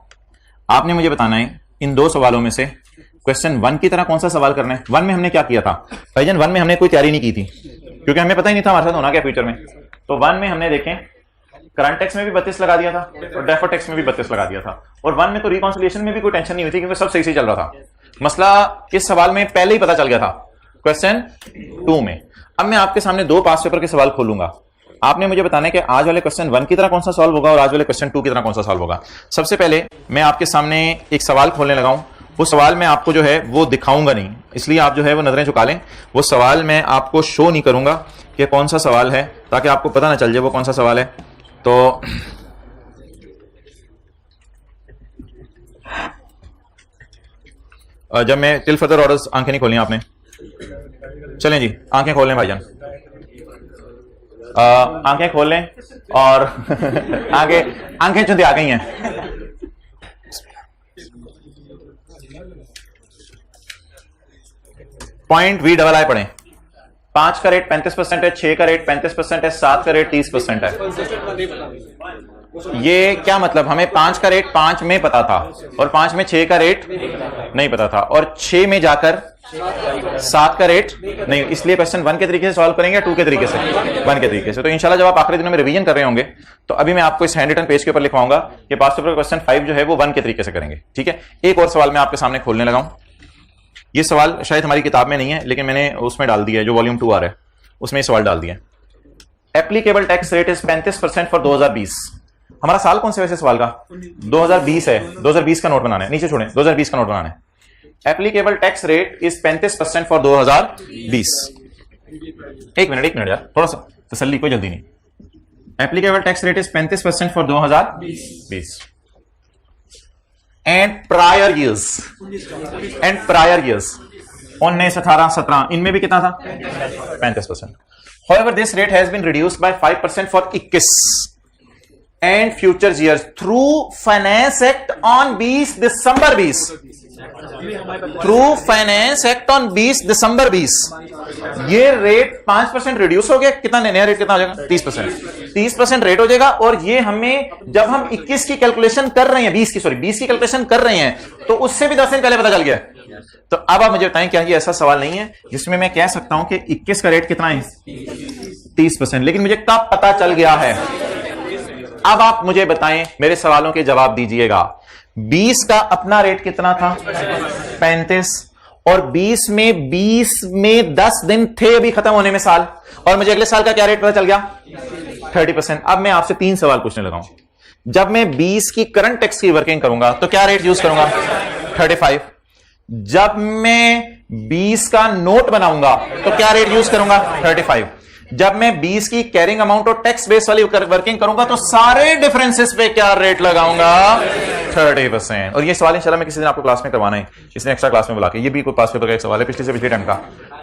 [SPEAKER 1] आपने मुझे बताना है इन 2 सवालों में से क्वेश्चन 1 की तरह कौन सा सवाल करना है। 1 में हमने क्या किया था भाईजान? 1 में हमने कोई तैयारी नहीं की थी, क्योंकि हमें पता ही नहीं था हमारे साथ होना क्या फ्यूचर में। तो 1 में हमने देखें करंट टैक्स में भी 32 लगा दिया था, और डेफर्ड टैक्स में भी 32 लगा दिया था। और 1 में तो रिकॉन्सिलिएशन में भी कोई टेंशन नहीं हुई थी, क्योंकि सब सही चल रहा था। मसला इस सवाल में पहले ही पता चल गया था क्वेश्चन 2 में। अब मैं आपके सामने 2 पास पेपर के सवाल खोलूंगा, आपने मुझे बताना है कि आज वाले क्वेश्चन 1 की तरह कौन सा सॉल्व होगा और आज वाले क्वेश्चन 2 की तरह कौन सा सॉल्व होगा। सबसे पहले मैं आपके सामने एक सवाल खोलने लगा हूं। वो सवाल मैं आपको जो है वो दिखाऊंगा नहीं, इसलिए आप जो है वो नजरें झुका लें। वो सवाल मैं आपको शो नहीं करूंगा कि कौन सा सवाल है, ताकि आपको पता ना चल जाए वो कौन सा सवाल है। तो जब मैं टिल फर्दर ऑर्डर्स, आंखें नहीं खोली आपने, चलें जी आंखें खोल लें भाईजान। आंखें खोल लें और आंखें चुंदी आ गई हैं। पॉइंट वी डबल आई पढ़ें। 5 का रेट 35% है, 6 का रेट 35% है, 7 का रेट 30% है। ये क्या मतलब, हमें 5 का रेट 5 में पता था और 5 में 6 का रेट नहीं पता था और 6 में जाकर 7 का रेट नहीं, इसलिए क्वेश्चन 1 के तरीके से सॉल्व करेंगे या 2 के तरीके से? 1 के तरीके से। तो इंशाल्लाह जब आप आखिरी दिनों में रिवीजन कर रहे होंगे तो अभी मैं आपको इस हैंड रिटन पेज के ऊपर लिखवाऊंगा कि पास्ट पेपर क्वेश्चन 5 जो है वो 1 के तरीके से करेंगे। ठीक है, एक और सवाल मैं आपके सामने खोलने लगा हूं। ये सवाल शायद हमारी किताब में नहीं है लेकिन मैंने उसमें डाल दिया है, जो वॉल्यूम 2 आ रहा है उसमें सवाल डाल दिया। Applicable tax rate is 35% for 2020। हमारा साल कौन से वैसे सवाल का? 2020 है। 2020 का नोट बनाना है, नीचे छोड़ें, 2020 का नोट बनाना है। Applicable tax rate is 35% for 2020। एक मिनट यार, थोड़ा सा तसल्ली, कोई जल्दी नहीं। Applicable tax rate is 35% for 2020 and prior years 19, 18, 17 इनमें भी कितना था? 35%। However, this rate has been reduced by 5% for 21 and future years through Finance Act on 20 December 20। Through finance act on 20 दिसंबर 20 ये रेट 5% रिड्यूस हो गया। कितना नया रेट कितना हो जाएगा? 30% रेट हो जाएगा। और ये हमें जब हम 21 की कैलकुलेशन कर रहे हैं, 20 की कैलकुलेशन कर रहे हैं तो उससे भी 10 दिन पहले पता चल गया। तो अब आप मुझे बताएं, क्या ये ऐसा सवाल नहीं है जिसमें मैं कह सकता हूं कि 21 का रेट कितना है? 30%। लेकिन मुझे कब पता चल गया है? अब आप मुझे बताएं, मेरे सवालों के जवाब दीजिएगा। 20 का अपना रेट कितना था? 35। और 20 में 10 दिन थे अभी खत्म होने में साल, और मुझे अगले साल का क्या रेट पता चल गया? 30%। अब मैं आपसे 3 सवाल पूछने लगा हूं। जब मैं 20 की करंट टैक्स की वर्किंग करूंगा तो क्या रेट यूज करूंगा? 35। जब मैं 20 का नोट बनाऊंगा तो क्या रेट यूज करूंगा? 35। जब मैं 20 की कैरिंग अमाउंट और टैक्स बेस वाली वर्किंग करूंगा तो सारे डिफरेंसेस पे क्या रेट लगाऊंगा? 30%। और ये सवाल इंशाल्लाह मैं किसी दिन आपको क्लास में करवाना है, इसने एक्स्ट्रा क्लास में बुला के। ये भी कोई पास पेपर का एक सवाल है पिछले से पिछले टाइम का।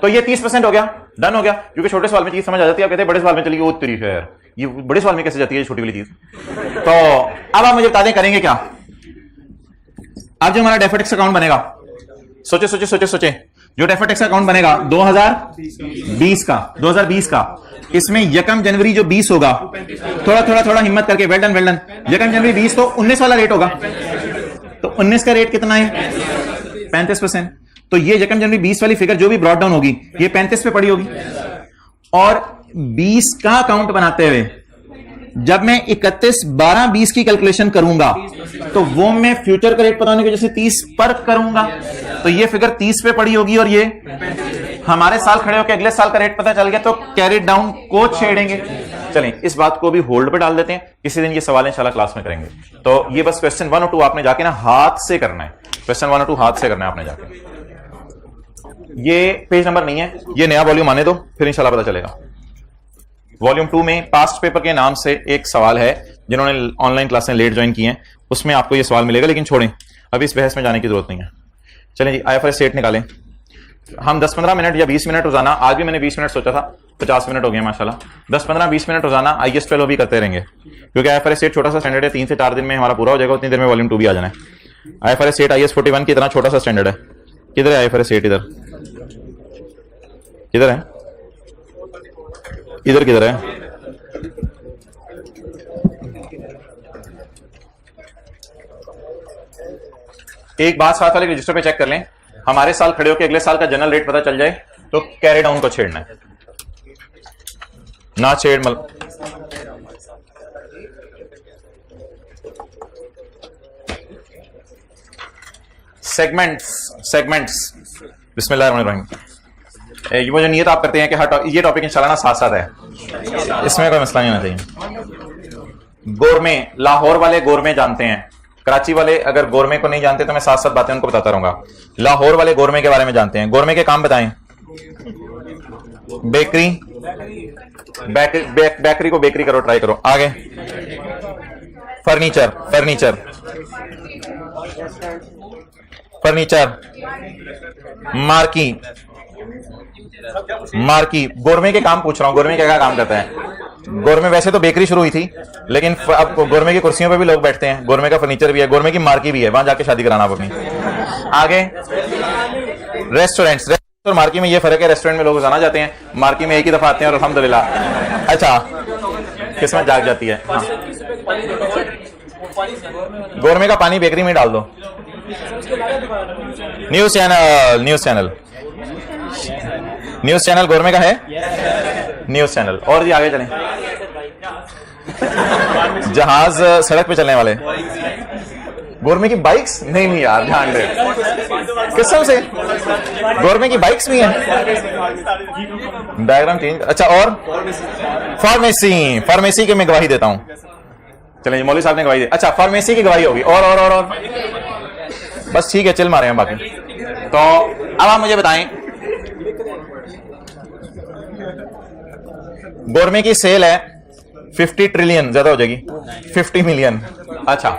[SPEAKER 1] तो ये 30% हो गया, डन हो गया। क्योंकि छोटे सवाल में चीज समझ आ जाती है, आप कहते हैं बड़े सवाल में चलिए वो तरीफ है यार, ये बड़े सवाल में कैसे जाती है छोटी वाली चीज। तो अब आप मुझे बता दें करेंगे क्या। अब जो हमारा डेफर्ड टैक्स अकाउंट बनेगा, सोचे जो डेफर्ड टैक्स अकाउंट बनेगा 2020 का, इसमें 1 जनवरी जो 20 होगा, थोड़ा हिम्मत करके, वेल डन 1 जनवरी 20 तो 19 वाला रेट होगा। तो 19 का रेट कितना है? 35%। तो ये 1 जनवरी 20 वाली फिगर जो भी ब्रॉड डाउन होगी ये 35 पे पड़ी होगी। और 20 का अकाउंट बनाते हुए जब मैं 31/12/20 की कैलकुलेशन करूंगा तो वो मैं फ्यूचर का रेट पता होने की वजह से 30 पर करूंगा, तो ये फिगर 30 पे पड़ी होगी। और ये हमारे साल खड़े होकर अगले साल का रेट पता चल गया तो कैरी डाउन को छेड़ेंगे। चलें इस बात को भी होल्ड पे डाल देते हैं, किसी दिन ये सवाल इंशाल्लाह क्लास में करेंगे। तो ये बस क्वेश्चन 1 और 2 आपने जाके ना हाथ से करना है। क्वेश्चन 1 और 2 हाथ से करना है आपने जाके। ये पेज नंबर नहीं है, ये नया वॉल्यूम आने दो फिर इंशाल्लाह पता चलेगा। वॉल्यूम 2 में पास्ट पेपर के नाम से एक सवाल है, जिन्होंने ऑनलाइन क्लासें लेट ज्वाइन की हैं उसमें आपको ये सवाल मिलेगा। लेकिन छोड़ें, अभी इस बहस में जाने की जरूरत नहीं है। चलें जी, IFRS 8 निकालें। हम 10-15 मिनट या 20 मिनट रोजाना, आज भी मैंने 20 मिनट सोचा था, 50 मिनट हो गए माशाल्लाह, 10-15-20 मिनट रोजाना IAS 12 भी करते रहेंगे। क्योंकि IFRS 8 छोटा सा स्टैंडर्ड है, 3 से 4 दिन में हमारा पूरा हो जाएगा, उतनी देर में वॉल्यूम 2 भी आ जाना है। IFRS 8 IAS 41 की इतना छोटा सा स्टैंडर्ड है। किधर है IFRS 8? इधर है, इधर किधर है? एक बात साथ वाले रजिस्टर पे चेक कर लें, हमारे साल खड़े होकर अगले साल का जनरल रेट पता चल जाए तो कैरी डाउन को छेड़ना है, ना छेड़ सेगमेंट्स बिस्मिल्लाहिर्रहमानिर्रहीम। ये वो जो नियत आप करते हैं कि हर ये टॉपिक इंशाल्लाह ना साथ साथ है, इसमें कोई मसला नहीं होना चाहिए। गोरमे, लाहौर वाले गोरमे जानते हैं, कराची वाले अगर गोरमे को नहीं जानते तो मैं साथ साथ बातें उनको बताता रहूंगा। लाहौर वाले गोरमे के बारे में जानते हैं। गोरमे के काम बताएं। बेकरी, बेकरी को बेकरी करो, ट्राई करो। आगे फर्नीचर, मार्की, मार्की, गोरमे के काम पूछ रहा हूँ, गोरमे क्या काम करता है? गोरमे वैसे तो बेकरी शुरू हुई थी, लेकिन अब गोरमे की कुर्सियों पे भी लोग बैठते हैं, गोरमे का फर्नीचर भी है, गोरमे की मार्की भी है, वहां जाके शादी कराना आप अपनी। आगे रेस्टोरेंट्स और मार्की में ये फर्क है, रेस्टोरेंट में लोग रोजाना जाते हैं, मार्की में एक ही दफा आते हैं और अल्हम्दुलिल्लाह अच्छा किस्मत जाग जाती है। हाँ। गोरमे का पानी बेकरी में डाल दो। News channel, news channel, news channel गोरमे का है, न्यूज चैनल। और जी आगे चलें। जहाज सड़क पे चलने वाले, गोरमे की बाइक्स? नहीं नहीं यार, ध्यान दे, कसम से गोरमे की बाइक्स भी हैं। Diagram change. अच्छा, और फार्मेसी, फार्मेसी की मैं गवाही देता हूं। चलिए, मौलवी साहब ने गवाही दी। अच्छा, फार्मेसी की गवाही होगी। और बस ठीक है, चल मारे हैं बाकी। तो अब आप मुझे बताएं, गोरमे की सेल है 50 ट्रिलियन, ज्यादा हो जाएगी, 50 मिलियन। अच्छा,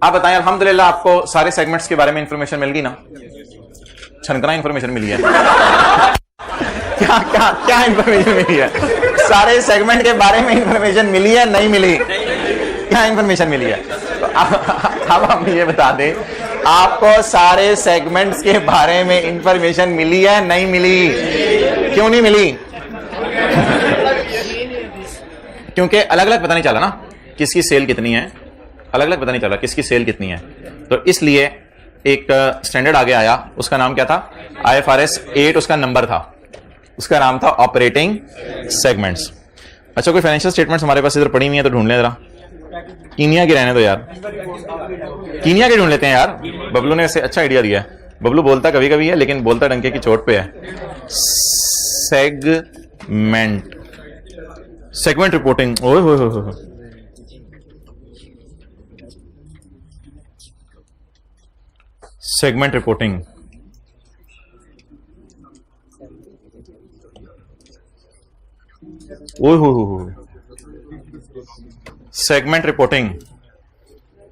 [SPEAKER 1] आप बताएं, अल्हम्दुलिल्लाह आपको सारे सेगमेंट्स के बारे में इंफॉर्मेशन मिल गई ना? छनकना इंफॉर्मेशन मिली है। क्या क्या क्या इंफॉर्मेशन मिली है? सारे सेगमेंट के बारे में इंफॉर्मेशन मिली है, नहीं मिली? क्या इंफॉर्मेशन मिली है? तो अब हम ये बता दें, आपको सारे सेगमेंट्स के बारे में इंफॉर्मेशन मिली है, नहीं मिली? क्यों नहीं मिली? क्योंकि अलग अलग पता नहीं चला ना किसकी सेल कितनी है, अलग अलग पता नहीं चला किसकी सेल कितनी है। तो इसलिए एक स्टैंडर्ड आगे आया, उसका नाम क्या था? IFRS 8 उसका नंबर था, उसका नाम था ऑपरेटिंग सेगमेंट्स। अच्छा, कोई फाइनेंशियल स्टेटमेंट्स हमारे पास इधर पड़ी हुई है तो ढूंढ लें जरा। कीनिया की रहने दो यार, कीनिया के ढूंढ लेते हैं यार। बबलू ने ऐसे अच्छा आइडिया दिया है। बबलू बोलता कभी कभी है, लेकिन बोलता डंके की चोट पे है। सेगमेंट, सेगमेंट रिपोर्टिंग, ओए होए होए, सेगमेंट रिपोर्टिंग। ओए होए, सेगमेंट रिपोर्टिंग।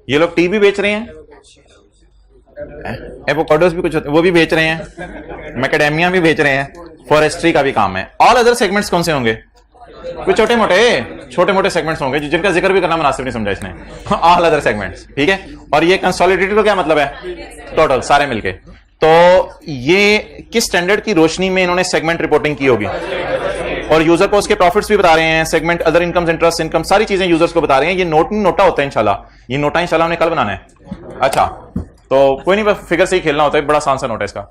[SPEAKER 1] ये लोग टी भी बेच रहे हैं, एवोकाडोस भी कुछ वो भी बेच रहे हैं, मैकेडेमिया भी बेच रहे हैं, फॉरेस्ट्री का भी काम है। ऑल अदर सेगमेंट्स कौन से होंगे? कुछ छोटे मोटे सेगमेंट्स होंगे जिनका जिक्र भी करना मुनासिब नहीं समझा इसने। ऑल अदर सेगमेंट्स, ठीक है। और ये कंसोलिडेटेड का क्या मतलब है? टोटल, सारे मिलके। तो ये किस स्टैंडर्ड की रोशनी में इन्होंने सेगमेंट रिपोर्टिंग की होगी? और यूजर को उसके प्रॉफिट्स भी बता रहे हैं, segment, other incomes, interest income, सारी चीजें यूजर्स को बता रहे हैं। ये नोटा होता है इंशाल्लाह, ये नोटा इंशाल्लाह हमने कल बनाना है। अच्छा, तो कोई नहीं, बस फिगर से ही खेलना होता है, बड़ा आसान सा नोट है इसका।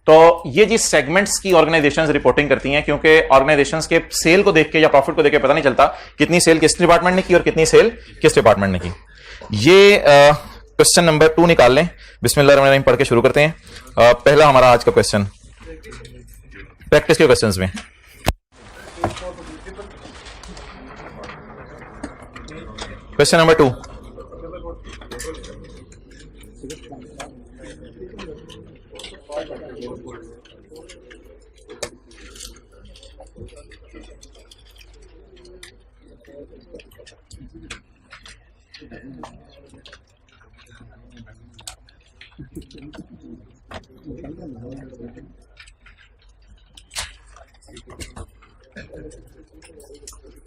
[SPEAKER 1] तो ये जी सेगमेंट्स की ऑर्गेनाइजेशंस रिपोर्टिंग करती हैं, क्योंकि ऑर्गेनाइजेशंस के सेल को देख के या प्रॉफिट को देख के पता नहीं चलता कितनी सेल किस डिपार्टमेंट ने की और कितनी सेल किस डिपार्टमेंट ने की। ये क्वेश्चन नंबर 2 निकाल लें। बिस्मिल्लाहिर्रहमानिर्रहीम पढ़ के शुरू करते हैं। पहला हमारा आज का क्वेश्चन, प्रैक्टिस के क्वेश्चंस में। Question number 2,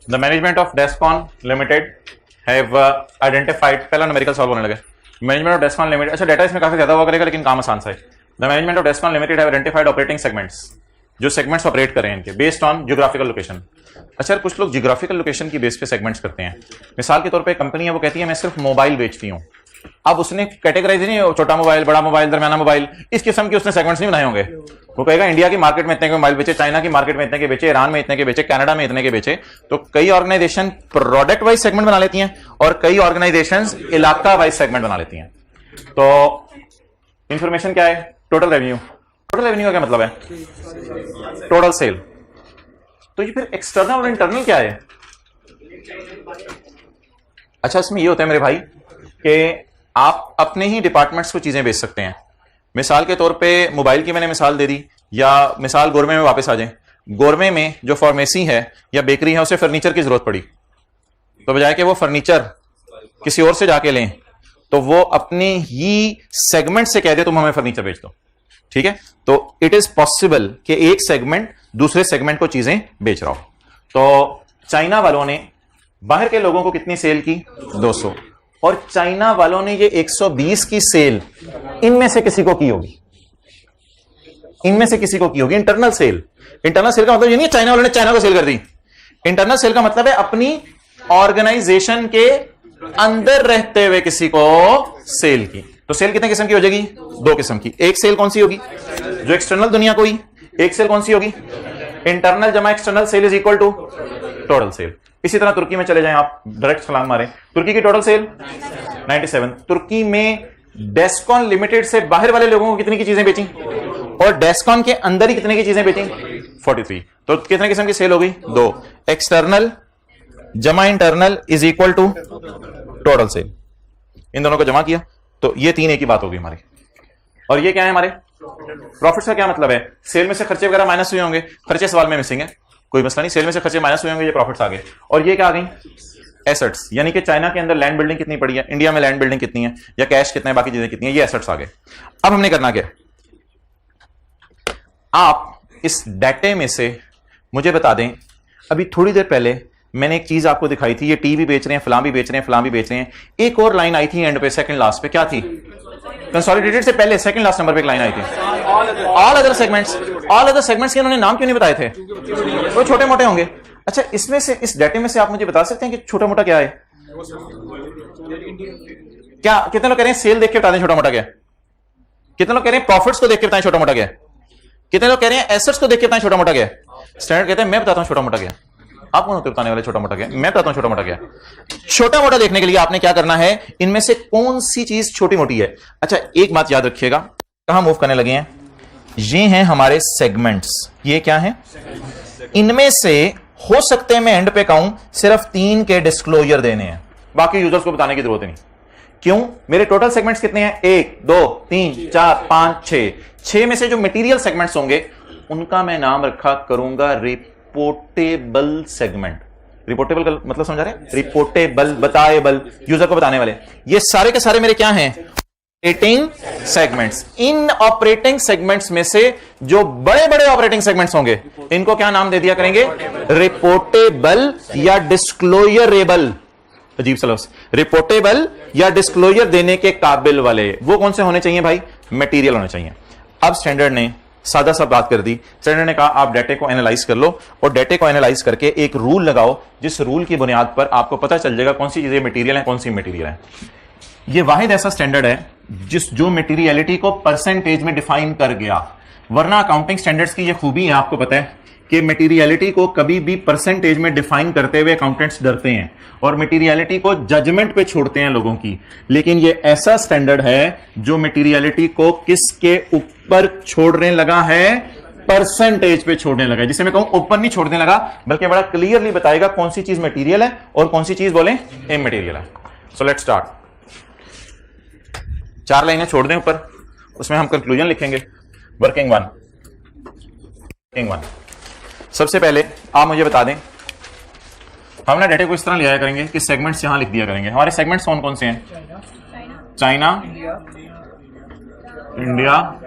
[SPEAKER 1] The management of Descon Limited have identified, पहला न्यूमेरिकल सॉल्व होने लगे। मैनेजमेंट ऑफ डेस्कॉन लिमिटेड, अच्छा डाटा इसमें काफी ज्यादा हुआ करेगा लेकिन काम आसान सा है। The management of Descon limited have identified operating segments, जो सेगमेंट्स ऑपरेट कर रहे हैं इनके, बेस्ड ऑन ज्योग्राफिकल लोकेशन। अच्छा, कुछ लोग ज्योग्राफिकल लोकेशन की बेस पे सेगमेंट्स करते हैं। मिसाल के तौर पे कंपनी है, वो कहती है मैं सिर्फ मोबाइल बेचती हूँ। अब उसने कैटेगराइज नहीं, छोटा मोबाइल, बड़ा मोबाइल, दरमियाना मोबाइल, इस किस्म के उसने सेगमेंट्स नहीं बनाए होंगे। वो कहेगा इंडिया की मार्केट में इतने के मोबाइल बेचे, चाइना की मार्केट में इतने के बेचे, ईरान में इतने के बेचे, कनाडा में इतने के बेचे। तो कई ऑर्गेनाइजेशन प्रोडक्ट वाइज सेगमेंट बना लेती हैं और कई ऑर्गेनाइजेशन इलाका वाइज सेगमेंट बना लेती हैं। तो इंफॉर्मेशन क्या है? Total revenue. टोटल रेवेन्यू का क्या मतलब है? Total sale. तो ये फिर एक्सटर्नल और इंटरनल क्या है? अच्छा, इसमें ये होता है मेरे भाई कि आप अपने ही डिपार्टमेंट्स को चीजें बेच सकते हैं। मिसाल के तौर पे मोबाइल की मैंने मिसाल दे दी, या मिसाल गोरमे में वापस आ जाए। गोरमे में जो फार्मेसी है या बेकरी है, उसे फर्नीचर की जरूरत पड़ी, तो बजाय कि वो फर्नीचर किसी और से जाके लें, तो वो अपने ही सेगमेंट से कह दे तुम हमें फर्नीचर बेच दो। ठीक है, तो इट इज पॉसिबल कि एक सेगमेंट दूसरे सेगमेंट को चीजें बेच रहा हो। तो चाइना वालों ने बाहर के लोगों को कितनी सेल की? 200, और चाइना वालों ने ये 120 की सेल इनमें से किसी को की होगी, इनमें से किसी को की होगी इंटरनल सेल। इंटरनल सेल का मतलब ये नहीं है चाइना वालों ने चाइना को सेल कर दी। इंटरनल सेल का मतलब है अपनी ऑर्गेनाइजेशन के अंदर रहते हुए किसी को सेल की। तो सेल कितने किस्म की हो जाएगी? 2 किस्म की। एक सेल कौन सी होगी? जो एक्सटर्नल दुनिया को ही। एक सेल कौन सी होगी? इंटरनल जमा external sale is equal to total sale. इसी तरह तुर्की में चले जाएं आप, डायरेक्ट छलांग मारें, तुर्की की टोटल सेल 97। तुर्की में डेस्कॉन लिमिटेड से बाहर वाले लोगों को कितनी की चीजें बेची, और डेस्कॉन के अंदर ही कितने की चीजें बेची? 43। तो कितने किस्म की सेल हो गई? 2। एक्सटर्नल जमा internal is equal to total sale. इन दोनों को जमा किया तो ये 3 एक ही बात होगी हमारी। और ये क्या है हमारे प्रॉफिट्स का क्या मतलब है? सेल में से खर्चे वगैरह माइनस हुए होंगे, खर्चे सवाल में मिसिंग है, कोई मसला नहीं, सेल में से खर्चे माइनस हुए होंगे, ये प्रॉफिट्स आ गए। और ये क्या आ गई? एसेट्स, यानी कि चाइना के अंदर लैंड बिल्डिंग कितनी पड़ी है, इंडिया में लैंड बिल्डिंग कितनी है, या कैश कितना है, बाकी चीजें कितनी है, ये एसेट्स आ गए। अब हमने करना क्या? आप इस डाटे में से मुझे बता दें, अभी थोड़ी देर पहले मैंने एक चीज आपको दिखाई थी, ये टीवी बेच रहे हैं, फलां भी बेच रहे हैं, फलां भी बेच रहे हैं। एक और लाइन आई थी एंड पे, सेकंड लास्ट पे, क्या थी? कंसोलिडेटेड से पहले सेकंड लास्ट नंबर पे एक लाइन आई थी, all other segments. All other segments के उन्होंने नाम क्यों नहीं बताए थे? वो छोटे मोटे होंगे। अच्छा, इसमें से, इस डाटे में से आप मुझे बता सकते हैं कि छोटा मोटा क्या है? क्या कितने लोग कह रहे हैं सेल देख के बता दें छोटा मोटा क्या? कितने लोग कह रहे हैं प्रॉफिट्स को देख के बताएं छोटा मोटा क्या? कितने लोग कह रहे हैं एसेट्स को देख के बताएं छोटा मोटा क्या? स्टैंडर्ड कहते हैं मैं बताता हूं छोटा मोटा क्या। आप कौन होते बताने वाले छोटा मोटा क्या? मैं बताता हूं छोटा मोटा क्या। छोटा मोटा देखने के लिए आपने क्या करना है, इनमें से कौन सी चीज छोटी मोटी है। अच्छा, एक बात याद रखिएगा, कहां मूव करने लगे हैं? ये हैं हमारे सेगमेंट्स। ये क्या है? इनमें से हो सकते हैं मैं एंड पे कहूं सिर्फ 3 के डिस्क्लोजर देने हैं, बाकी यूजर्स को बताने की जरूरत नहीं। क्यों? मेरे टोटल सेगमेंट्स कितने हैं? 1 2 3 4 5 6। 6 में से जो मटेरियल सेगमेंट्स होंगे उनका मैं नाम रखा करूंगा रिपोर्टेबल सेगमेंट। रिपोर्टेबल का मतलब समझा रहे हैं? रिपोर्टेबल, बताएबल, यूजर को बताने वाले। ये सारे के सारे मेरे क्या हैं? Operating segments. इन ऑपरेटिंग सेगमेंट्स में से जो बड़े बड़े ऑपरेटिंग सेगमेंट्स होंगे इनको क्या नाम दे दिया करेंगे? रिपोर्टेबल या डिस्क्लोजरेबल। अजीब सा लफ्ज, रिपोर्टेबल या डिस्क्लोजर देने के काबिल वाले। वो कौन से होने चाहिए भाई? मटेरियल होने चाहिए। अब स्टैंडर्ड ने सादा सा बात कर दी। स्टैंडर्ड ने कहा आप डाटे को एनालाइज कर लो, और डाटे को एनालाइज करके एक रूल लगाओ, जिस रूल की बुनियाद पर आपको पता चल जाएगा कौन सी चीजें मटेरियल है, कौन सी मटेरियल है। ये वाहिद ऐसा स्टैंडर्ड है जो मटेरियलिटी को परसेंटेज में डिफाइन कर गया। वरना अकाउंटिंग स्टैंडर्ड्स की ये खूबी है, आपको पता है कि मटेरियलिटी को कभी भी परसेंटेज में डिफाइन करते हुए अकाउंटेंट्स डरते हैं और मटेरियलिटी को जजमेंट पे छोड़ते हैं लोगों की। लेकिन ये ऐसा स्टैंडर्ड है जो मटेरियलिटी को किसके ऊपर छोड़ने लगा है? परसेंटेज पे छोड़ने लगा है। जिसे मैं कहूं ऊपर नहीं छोड़ने लगा, बल्कि बड़ा क्लियरली बताएगा कौन सी चीज मटेरियल है और कौन सी चीज बोले इमटेरियल है। So let's start. 4 लाइनें छोड़ दें ऊपर, उसमें हम कंक्लूजन लिखेंगे। Working one. सबसे पहले आप मुझे बता दें, हम ना डेटा को इस तरह ले आया करेंगे कि सेगमेंट्स यहां लिख दिया करेंगे। हमारे सेगमेंट्स कौन कौन से हैं? China, India,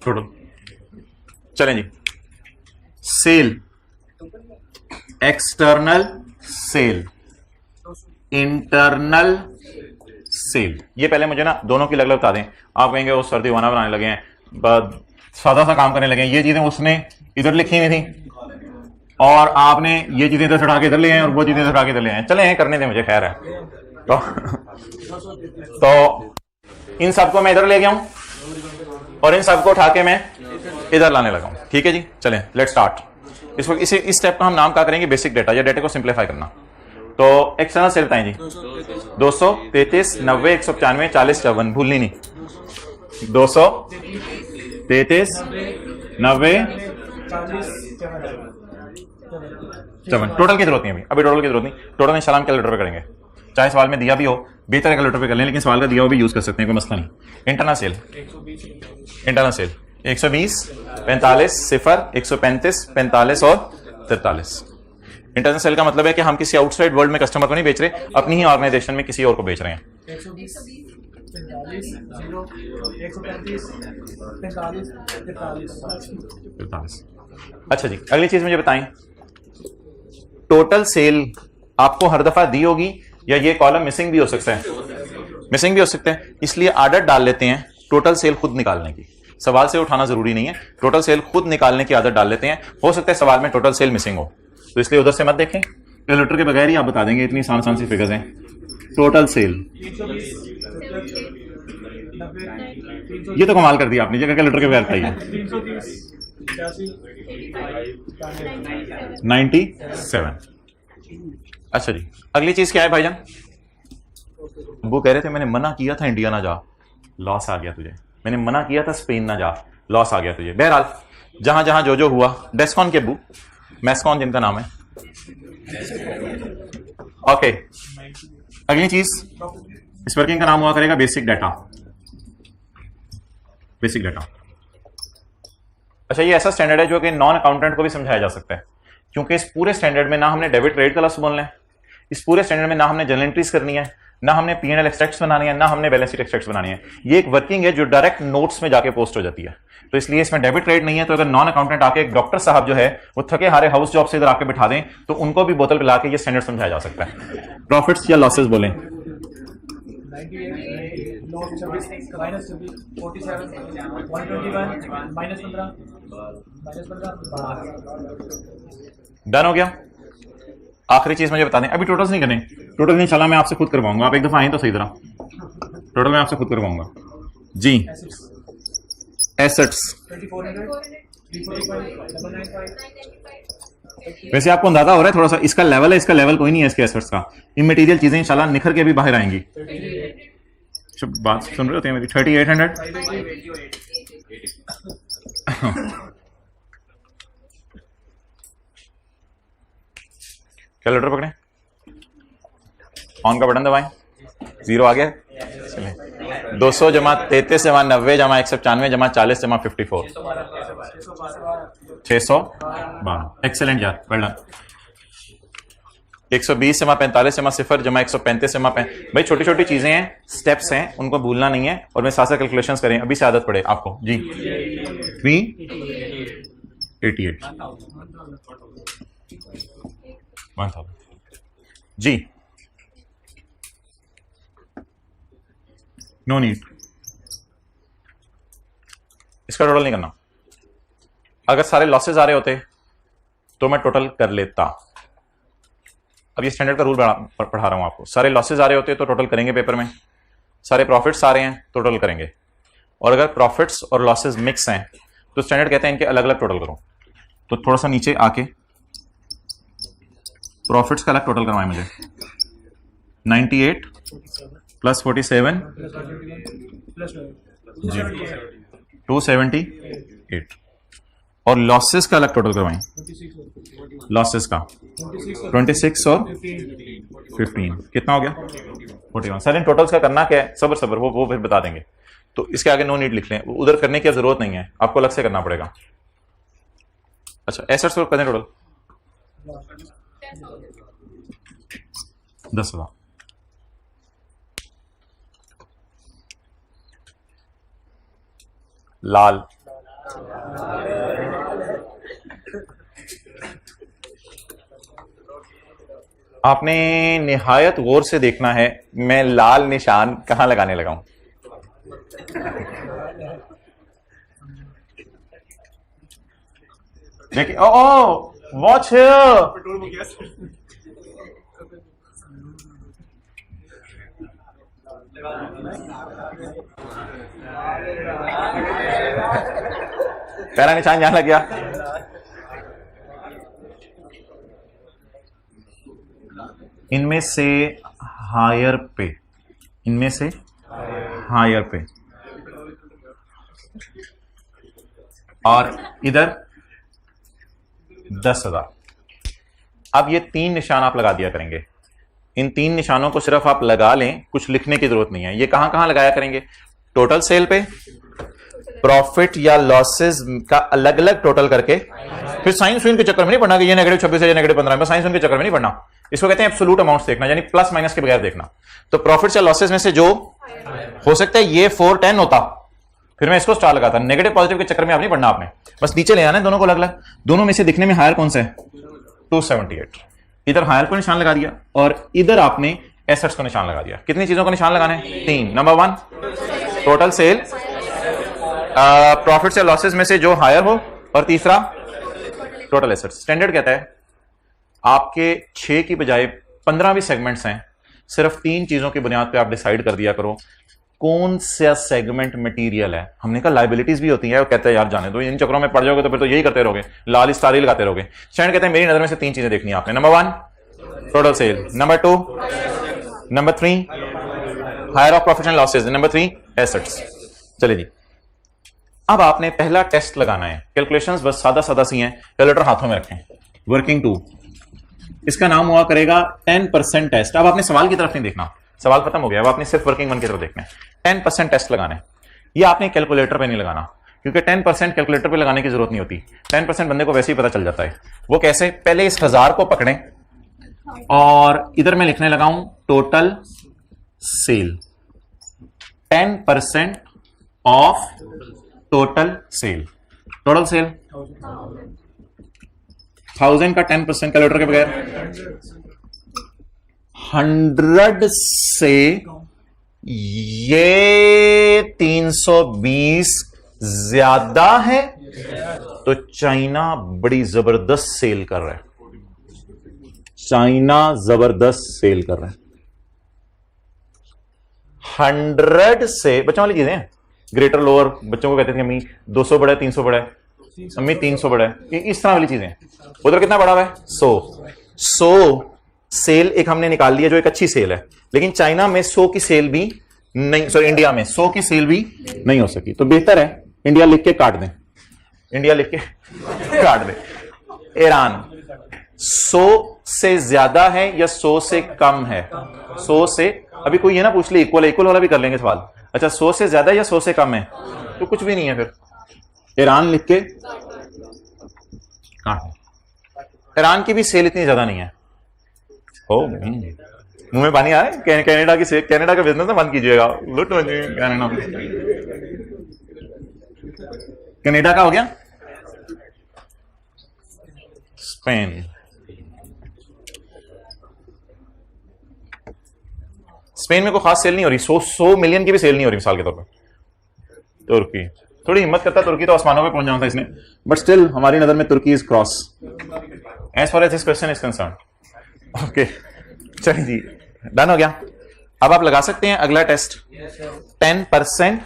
[SPEAKER 1] total. चलें जी। Sale, external sale, internal sale. ये पहले मुझे ना दोनों की अलग अलग बता दें। आप कहेंगे वो सर दीवाना बनाने लगे हैं, सादा सा काम करने लगे हैं। ये चीजें उसने इधर लिखी हुई थी और आपने ये चीजें इधर उठा के इधर ले आए और वो चीजें उठा के इधर ले आए। चले हैं, करने दें मुझे, खैर है। तो इन सबको मैं इधर ले गया हूं और इन सबको उठा के मैं इधर लाने लगा हूं। ठीक है जी, चलें लेट्स स्टार्ट। इस स्टेप का हम नाम क्या करेंगे? बेसिक डेटा, या डेटा को सिंप्लीफाई करना। तो एक्सटर्नल सेल बताएं जी। 233, 90, 195, 40, 54, भूलनी नहीं। 233, 90, 54। टोटल की जरूरत नहीं अभी टोटल की जरूरत नहीं। टोटल इंशाल्लाह हम कैलकुलेटर पे करेंगे, चाहे सवाल में दिया भी हो, बेहतर कैलकुलेटर पे कर लें, लेकिन सवाल का दिया हो भी यूज कर सकते हैं, कोई मसला नहीं। इंटरनल सेल 120, 45, 0, 135, 45 और 43। इंटरनल सेल का मतलब है कि हम किसी आउटसाइड वर्ल्ड में कस्टमर को नहीं बेच रहे, अपनी ही ऑर्गेनाइजेशन में किसी और को बेच रहे हैं।
[SPEAKER 2] 120, 45, 0, 135, 45,
[SPEAKER 1] 45। अच्छा जी, अगली चीज मुझे बताएं, टोटल सेल आपको हर दफा दी होगी या ये कॉलम मिसिंग भी हो सकता है? मिसिंग भी हो सकता है, इसलिए आदत डाल लेते हैं टोटल सेल खुद निकालने की। सवाल से उठाना जरूरी नहीं है, टोटल सेल खुद निकालने की आदत डाल लेते हैं। हो सकता है सवाल में टोटल सेल मिसिंग हो, तो इसलिए उधर से मत देखें, कैलकुलेटर के बगैर ही आप बता देंगे, इतनी आसान सी फिगर्स हैं। टोटल सेल, ये तो कमाल कर दिया आपने, जगह कैलकुलेटर के बगैर बताइए। 97। अच्छा जी, अगली चीज क्या है भाईजान? वो कह रहे थे मैंने मना किया था इंडिया ना जा, लॉस आ गया तुझे। मैंने मना किया था स्पेन ना जा, लॉस आ गया तुझे। बहरहाल जहां जहां जो जो हुआ, डेस्कॉन के अब्बू, मैस्कॉन जिनका नाम है। ओके, अगली चीज इस वर्किंग का नाम हुआ करेगा बेसिक डाटा। बेसिक डाटा, अच्छा ये ऐसा स्टैंडर्ड है जो कि नॉन अकाउंटेंट को भी समझाया जा सकता है, क्योंकि इस पूरे स्टैंडर्ड में ना हमने डेबिट क्रेडिट का लफ्ज बोलना है, इस पूरे स्टैंडर्ड में ना हमने जर्नल एंट्रीज करनी है, ना हमने P&L एक्सट्रैक्ट्स बनानी है, ना हमने बैलेंस शीट एक्सट्रैक्ट्स बनानी है। ये एक वर्किंग है जो डायरेक्ट नोट्स में जाके पोस्ट हो जाती है, तो इसलिए इसमें डेबिट क्रेडिट नहीं है। तो अगर नॉन अकाउंटेंट आके एक डॉक्टर साहब जो है वो थके हारे हाउस जॉब से इधर आके बिठा दें तो उनको भी बोतल पिला के ये स्टैंडर्ड समझाया जा सकता है। प्रॉफिट्स या लॉसेस बोलें।
[SPEAKER 2] 98, 26, -26, 47, 121, -15,
[SPEAKER 1] डन हो गया। आखिरी चीज मुझे बता दें, अभी टोटल्स नहीं करने, टोटल इंशाल्लाह मैं आपसे खुद करवाऊंगा, आप एक दफा आए तो सही तरह, टोटल मैं आपसे खुद करवाऊंगा जी। एसेट्स,
[SPEAKER 2] 2400, 345, 795,
[SPEAKER 1] वैसे आपको अंदाजा हो रहा है थोड़ा सा, इसका लेवल है, इसका लेवल कोई नहीं है इसके एसेट्स का। इमटेरियल चीजें इंशाल्लाह निखर के भी बाहर आएंगी। बात सुन रहे होते हैं मेरी? 3800, कैलकुलेटर पकड़े, ऑन का बटन दबाएं, 0 आ गया। चलें, 200 जमा 33 जमा 90 जमा 195 जमा 40 जमा 54, 612। एक्सेलेंट यार, वेल डन। 120 जमा 45 जमा 0 जमा 135 जमा 5। भाई छोटी छोटी चीजें हैं, स्टेप्स हैं, उनको भूलना नहीं है, और मैं साथ साथ कैलकुलेशंस करें, अभी से आदत पड़े आपको जी। 388 1000 जी, नो नीड, इसका टोटल नहीं करना। अगर सारे लॉसेस आ रहे होते तो मैं टोटल कर लेता। अब ये स्टैंडर्ड का रूल पढ़ा रहा हूं आपको। सारे लॉसेस आ रहे होते तो टोटल करेंगे पेपर में, सारे प्रॉफिट्स आ रहे हैं तो टोटल करेंगे, और अगर प्रॉफिट्स और लॉसेस मिक्स हैं तो स्टैंडर्ड कहते हैं इनके अलग अलग टोटल करो। तो थोड़ा सा नीचे आके प्रॉफिट्स का अलग टोटल करवाएं मुझे। 98 प्लस 47 जी 278, और लॉसेस का अलग टोटल करवाएं। लॉसेस का 26 और 15 कितना हो गया? 41। सर इन टोटल्स का करना क्या है? सबर सबर, वो फिर बता देंगे। तो इसके आगे नो नीड लिख लें, उधर करने की जरूरत नहीं है, आपको अलग से करना पड़ेगा। अच्छा एसेट्स को करने टोटल 10,000। लाल, आपने निहायत गौर से देखना है मैं लाल निशान कहां लगाने लगा हूं। देखिए, ओ वॉच पहला निशान यहां लग गया। इनमें से हायर पे, इनमें से हायर पे, और इधर 10,000। अब ये 3 निशान आप लगा दिया करेंगे। इन 3 निशानों को सिर्फ आप लगा लें, कुछ लिखने की जरूरत नहीं है। ये कहां कहां लगाया करेंगे? टोटल सेल पे, प्रॉफिट या लॉसेस का अलग अलग टोटल करके, फिर साइन साइन के चक्कर में नहीं पढ़ना कि ये -26 है, ये -15 है, साइन साइन के चक्कर में नहीं पढ़ना। इसको कहते हैं एब्सोल्यूट अमाउंट्स देखना, यानी प्लस माइनस के बगैर देखना। तो प्रॉफिट या लॉसेस में से जो हो सकता है ये 410 होता, फिर मैं इसको स्टार लगाता। नेगेटिव पॉजिटिव के चक्कर में आप नहीं पढ़ना, आपने बस नीचे ले आना है दोनों को अलग अलग। दोनों में से दिखने में हायर कौन सा है? 278। इधर हायर को निशान लगा दिया और इधर आपने एसेट्स को निशान लगा दिया। कितनी चीजों को निशान लगाना है? 3। नंबर 1 टोटल सेल, प्रॉफिट या लॉसेस में से जो हायर हो, और तीसरा टोटल एसेट्स। स्टैंडर्ड कहता है आपके 6 की बजाय 15 भी सेगमेंट्स हैं, सिर्फ 3 चीजों की बुनियाद पे आप डिसाइड कर दिया करो कौन सा सेगमेंट मटेरियल है। हमने कहा लाइबिलिटीज भी होती है, और कहते हैं यार जाने दो, इन चक्रों में पड़ जाओगे तो फिर तो यही करते रहोगे, लाल स्टार ही लगाते रहोगे। स्टैंडर्ड कहते हैं मेरी नजर में से 3 चीजें देखनी है आपने। Number 1 total sale, number 2, number 3 higher of profit and losses, number 3 assets. चलिए जी, अब आपने पहला टेस्ट लगाना है। कैलकुलेशंस बस सादा सादा सी हैं, कैलकुलेटर हाथों में रखें। वर्किंग 2, इसका नाम हुआ करेगा 10% टेस्ट। अब आपने सवाल की तरफ नहीं देखना, सवाल खत्म हो गया, अब आपने सिर्फ वर्किंग 1 की तरफ देखना है। 10% टेस्ट लगाना है, ये आपने कैलकुलेटर पे नहीं लगाना, क्योंकि 10% कैलकुलेटर पे लगाने की जरूरत नहीं होती। 10% बंदे को वैसे ही पता चल जाता है। वो कैसे? पहले इस 1000 को पकड़ें और इधर मैं लिखने लगाऊं total sale, 10% of total sale. Total sale 1000 का 10% कैलकुलेटर के बगैर 100 से ये 320 ज्यादा है, तो चाइना बड़ी जबरदस्त सेल कर रहा है। चाइना जबरदस्त सेल कर रहा है। 100 से बच्चों वाली चीजें, ग्रेटर लोअर, बच्चों को कहते थे अम्मी 200 बड़ा है, 300 बड़ा है, अम्मी 300 बड़ा है, इस तरह वाली चीजें। उधर कितना बड़ा हुआ है? 100 सेल एक हमने निकाल लिया जो एक अच्छी सेल है, लेकिन चाइना में 100 की सेल भी नहीं, सॉरी इंडिया में 100 की सेल भी नहीं हो सकी। तो बेहतर है इंडिया लिख के काट दें, इंडिया लिख के काट दें। ईरान 100 से ज्यादा है या 100 से कम है? 100 से, अभी कोई ये ना पूछ ले इक्वल है, इक्वल वाला भी कर लेंगे सवाल। अच्छा 100 से ज्यादा या 100 से कम है? तो कुछ भी नहीं है, फिर ईरान लिख के काट। ईरान की भी सेल इतनी ज्यादा नहीं है। मुंह में पानी आ रहा है। कनाडा की सेल, कनाडा का बिजनेस ना बंद कीजिएगा, लुट कनाडा। कनाडा का हो गया। स्पेन, स्पेन में कोई खास सेल नहीं हो रही, 100 मिलियन की भी सेल नहीं हो रही मिसाल के तौर पर। तुर्की, थोड़ी हिम्मत करता तुर्की तो आसमानों पे पहुंच जाता इसने, बट स्टिल हमारी नजर में तुर्की is cross as far as this question is concern. Okay चलिए जी, डन हो गया। अब आप लगा सकते हैं अगला टेस्ट। 10%,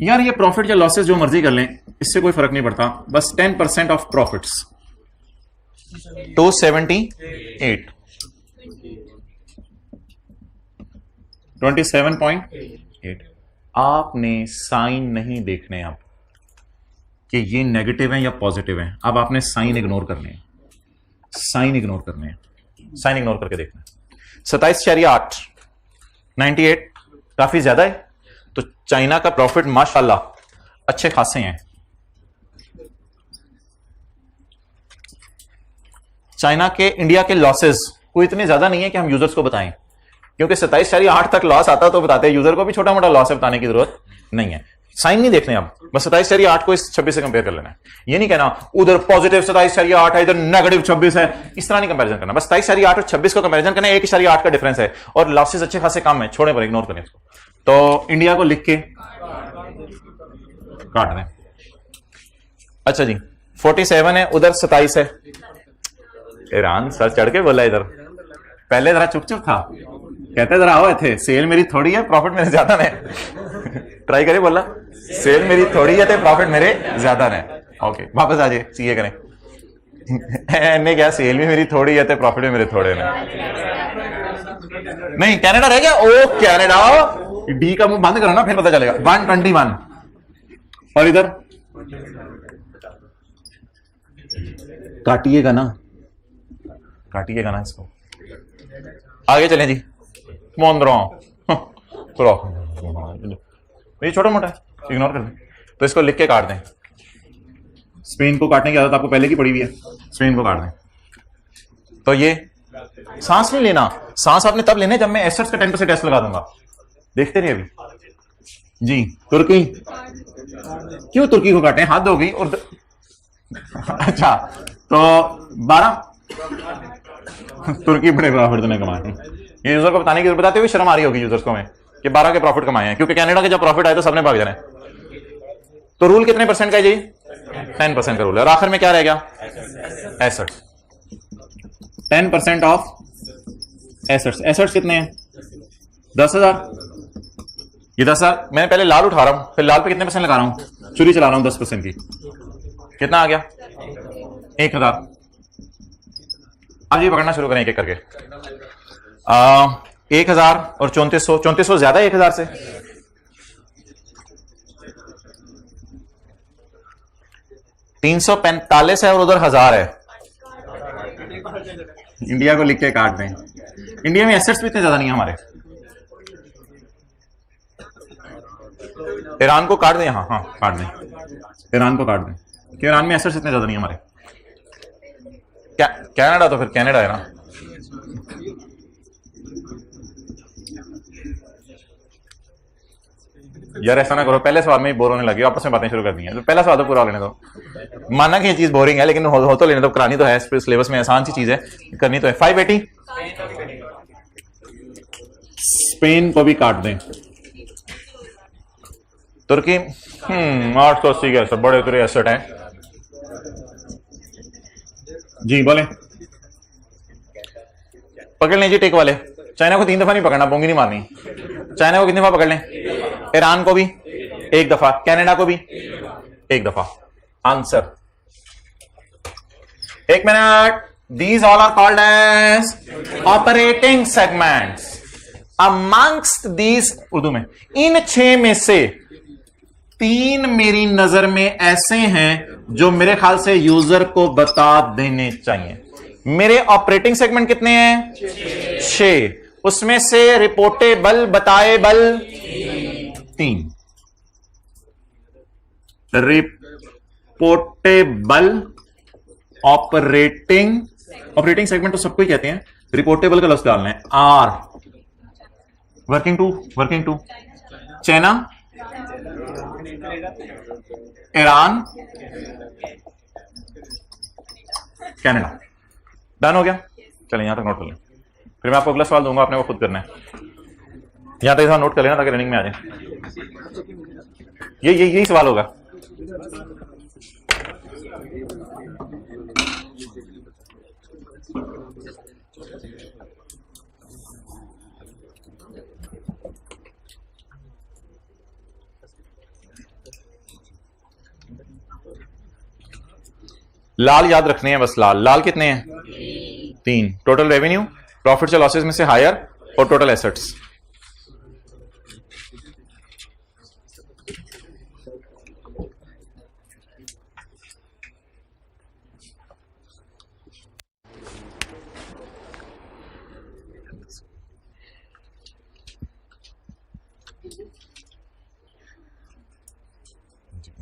[SPEAKER 1] यार ये प्रॉफिट या लॉसेस जो मर्जी कर लें, इससे कोई फर्क नहीं पड़ता, बस 10% ऑफ प्रॉफिट्स 278, 27.8। आपने साइन नहीं देखने अब कि ये नेगेटिव है या पॉजिटिव है, अब आपने साइन इग्नोर करने हैं, साइन इग्नोर करने हैं, साइन इग्नोर करके देखना है। 27.8, 98 काफी ज्यादा है, तो चाइना का प्रॉफिट माशाल्लाह अच्छे खासे हैं। चाइना के, इंडिया के लॉसेस कोई इतने ज्यादा नहीं है कि हम यूजर्स को बताएं, क्योंकि 27.8 तक लॉस आता तो बताते हैं, यूजर को भी छोटा मोटा लॉस है बताने की जरूरत नहीं है। साइन नहीं देखने, अब बस 27.8 को इस 26 से कंपेयर कर लेना है। ये नहीं कहना उधर पॉजिटिव 27.8 है, इधर नेगेटिव 26 है, इस तरह नहीं कंपैरिजन करना। बस 27.8 और 26 को कंपैरिजन करना है, 1.8 का डिफरेंस है और लॉसेस अच्छे खासे कम है, छोड़े पर, इग्नोर करें इसको। तो इंडिया को लिख के काट दें। अच्छा जी, 47 है, उधर 27 है। ईरान सर चढ़ के बोला इधर, पहले जरा चुप चुप था, कहते जरा आओ थे, सेल मेरी थोड़ी है प्रॉफिट मेरे ज्यादा है। ट्राई करे, बोला सेल मेरी थोड़ी है तो प्रॉफिट मेरे ज्यादा है। ओके वापस आ जाए, सीए करें। ने क्या, सेल भी मेरी थोड़ी है तो प्रॉफिट भी मेरे थोड़े ने। नहीं कनाडा रह गया। ओ कनाडा, डी का मुंह बंद करो ना, फिर पता चलेगा। 121 और इधर काटिएगा ना, काटिएगा ना इसको। आगे चलें जी। 15 ये छोटा मोटा है, इग्नोर कर दें, तो इसको लिख के काट दें। स्पेन को काटने की आदत आपको पहले की पड़ी हुई है, स्पेन को काट दें। तो ये सांस नहीं लेना, सांस आपने तब लेना जब मैं एसेट्स का 10% टेस्ट लगा दूंगा। देखते रहिए अभी जी। तुर्की, क्यों तुर्की को काटें, हाथ धोगी और अच्छा तो 12 तुर्की बड़े प्रॉफिट ने कमाए हैं। ये यूजर को बताने की बताते हुए शर्म आ रही होगी यूजर्स को में कि 12 के प्रॉफिट कमाए हैं, क्योंकि कनाडा के जब प्रॉफिट आए तो सबने भाग जाना है। तो रूल कितने परसेंट का है जी? 10% का रूल है। और आखिर में क्या रह गया? एसेट्स। 10% of assets. एसेट्स कितने हैं? 10,000। ये 10,000 मैंने पहले लाल उठा रहा हूं, फिर लाल पे कितने परसेंट लगा रहा हूं, चुरी चला रहा हूं 10% की। कितना आ गया? 1,000। आज ये पकड़ना शुरू करें एक एक करके। 1,000 और 3400। 3400 ज्यादा है 1,000 से। $345 है और उधर 1,000 है। इंडिया को लिख के काट दें। इंडिया में एसेट्स भी इतने ज्यादा नहीं है हमारे। ईरान को काट दें, हाँ हाँ काट दें, ईरान को काट दें, कि ईरान में एसेट्स इतने ज्यादा नहीं है हमारे। क्या कनाडा, तो फिर कनाडा है ना। यार ऐसा ना करो, पहले सवाल में ही बोर होने लगी, आपस में बातें शुरू कर दी हैं। तो पहला सवाल तो पूरा लेने दो। माना कि ये चीज बोरिंग है, लेकिन हो तो लेने दो, करानी तो है, सिलेबस में आसान सी चीज है, करनी तो है। 580 स्पेन को भी काट दें। तुर्की 880 के बड़े उतरे एसेट हैं जी। बोले पकड़ लें जी टेक वाले। चाइना को 3 दफा नहीं पकड़ना, बोंगी नहीं मारनी। चाइना को कितनी दफा पकड़ लें? ईरान को भी 1 दफा, कनाडा को भी 1 दफा। Answer 1 minute. These all are called as operating segments. Amongst these, Urdu में, इन 6 में से 3 मेरी नजर में ऐसे हैं जो मेरे ख्याल से यूजर को बता देने चाहिए। मेरे ऑपरेटिंग सेगमेंट कितने हैं? 6। उसमें से रिपोर्टेबल बताएबल 3। रिपोर्टेबल ऑपरेटिंग सेगमेंट तो सबको ही कहते हैं, रिपोर्टेबल का लफ्ज डालना है। Are working to China, Iran, Canada. Done हो गया? चलिए यहां तक नोट कर लें, फिर मैं आपको अगला सवाल दूंगा, आपने वो खुद करना है। यहां तक नोट कर लेना ताकि रनिंग में आ जाए। यही सवाल होगा। लाल याद रखने हैं बस। लाल कितने हैं? 3। टोटल रेवेन्यू, प्रॉफिट्स और लॉसेस में से हायर, और टोटल एसेट्स।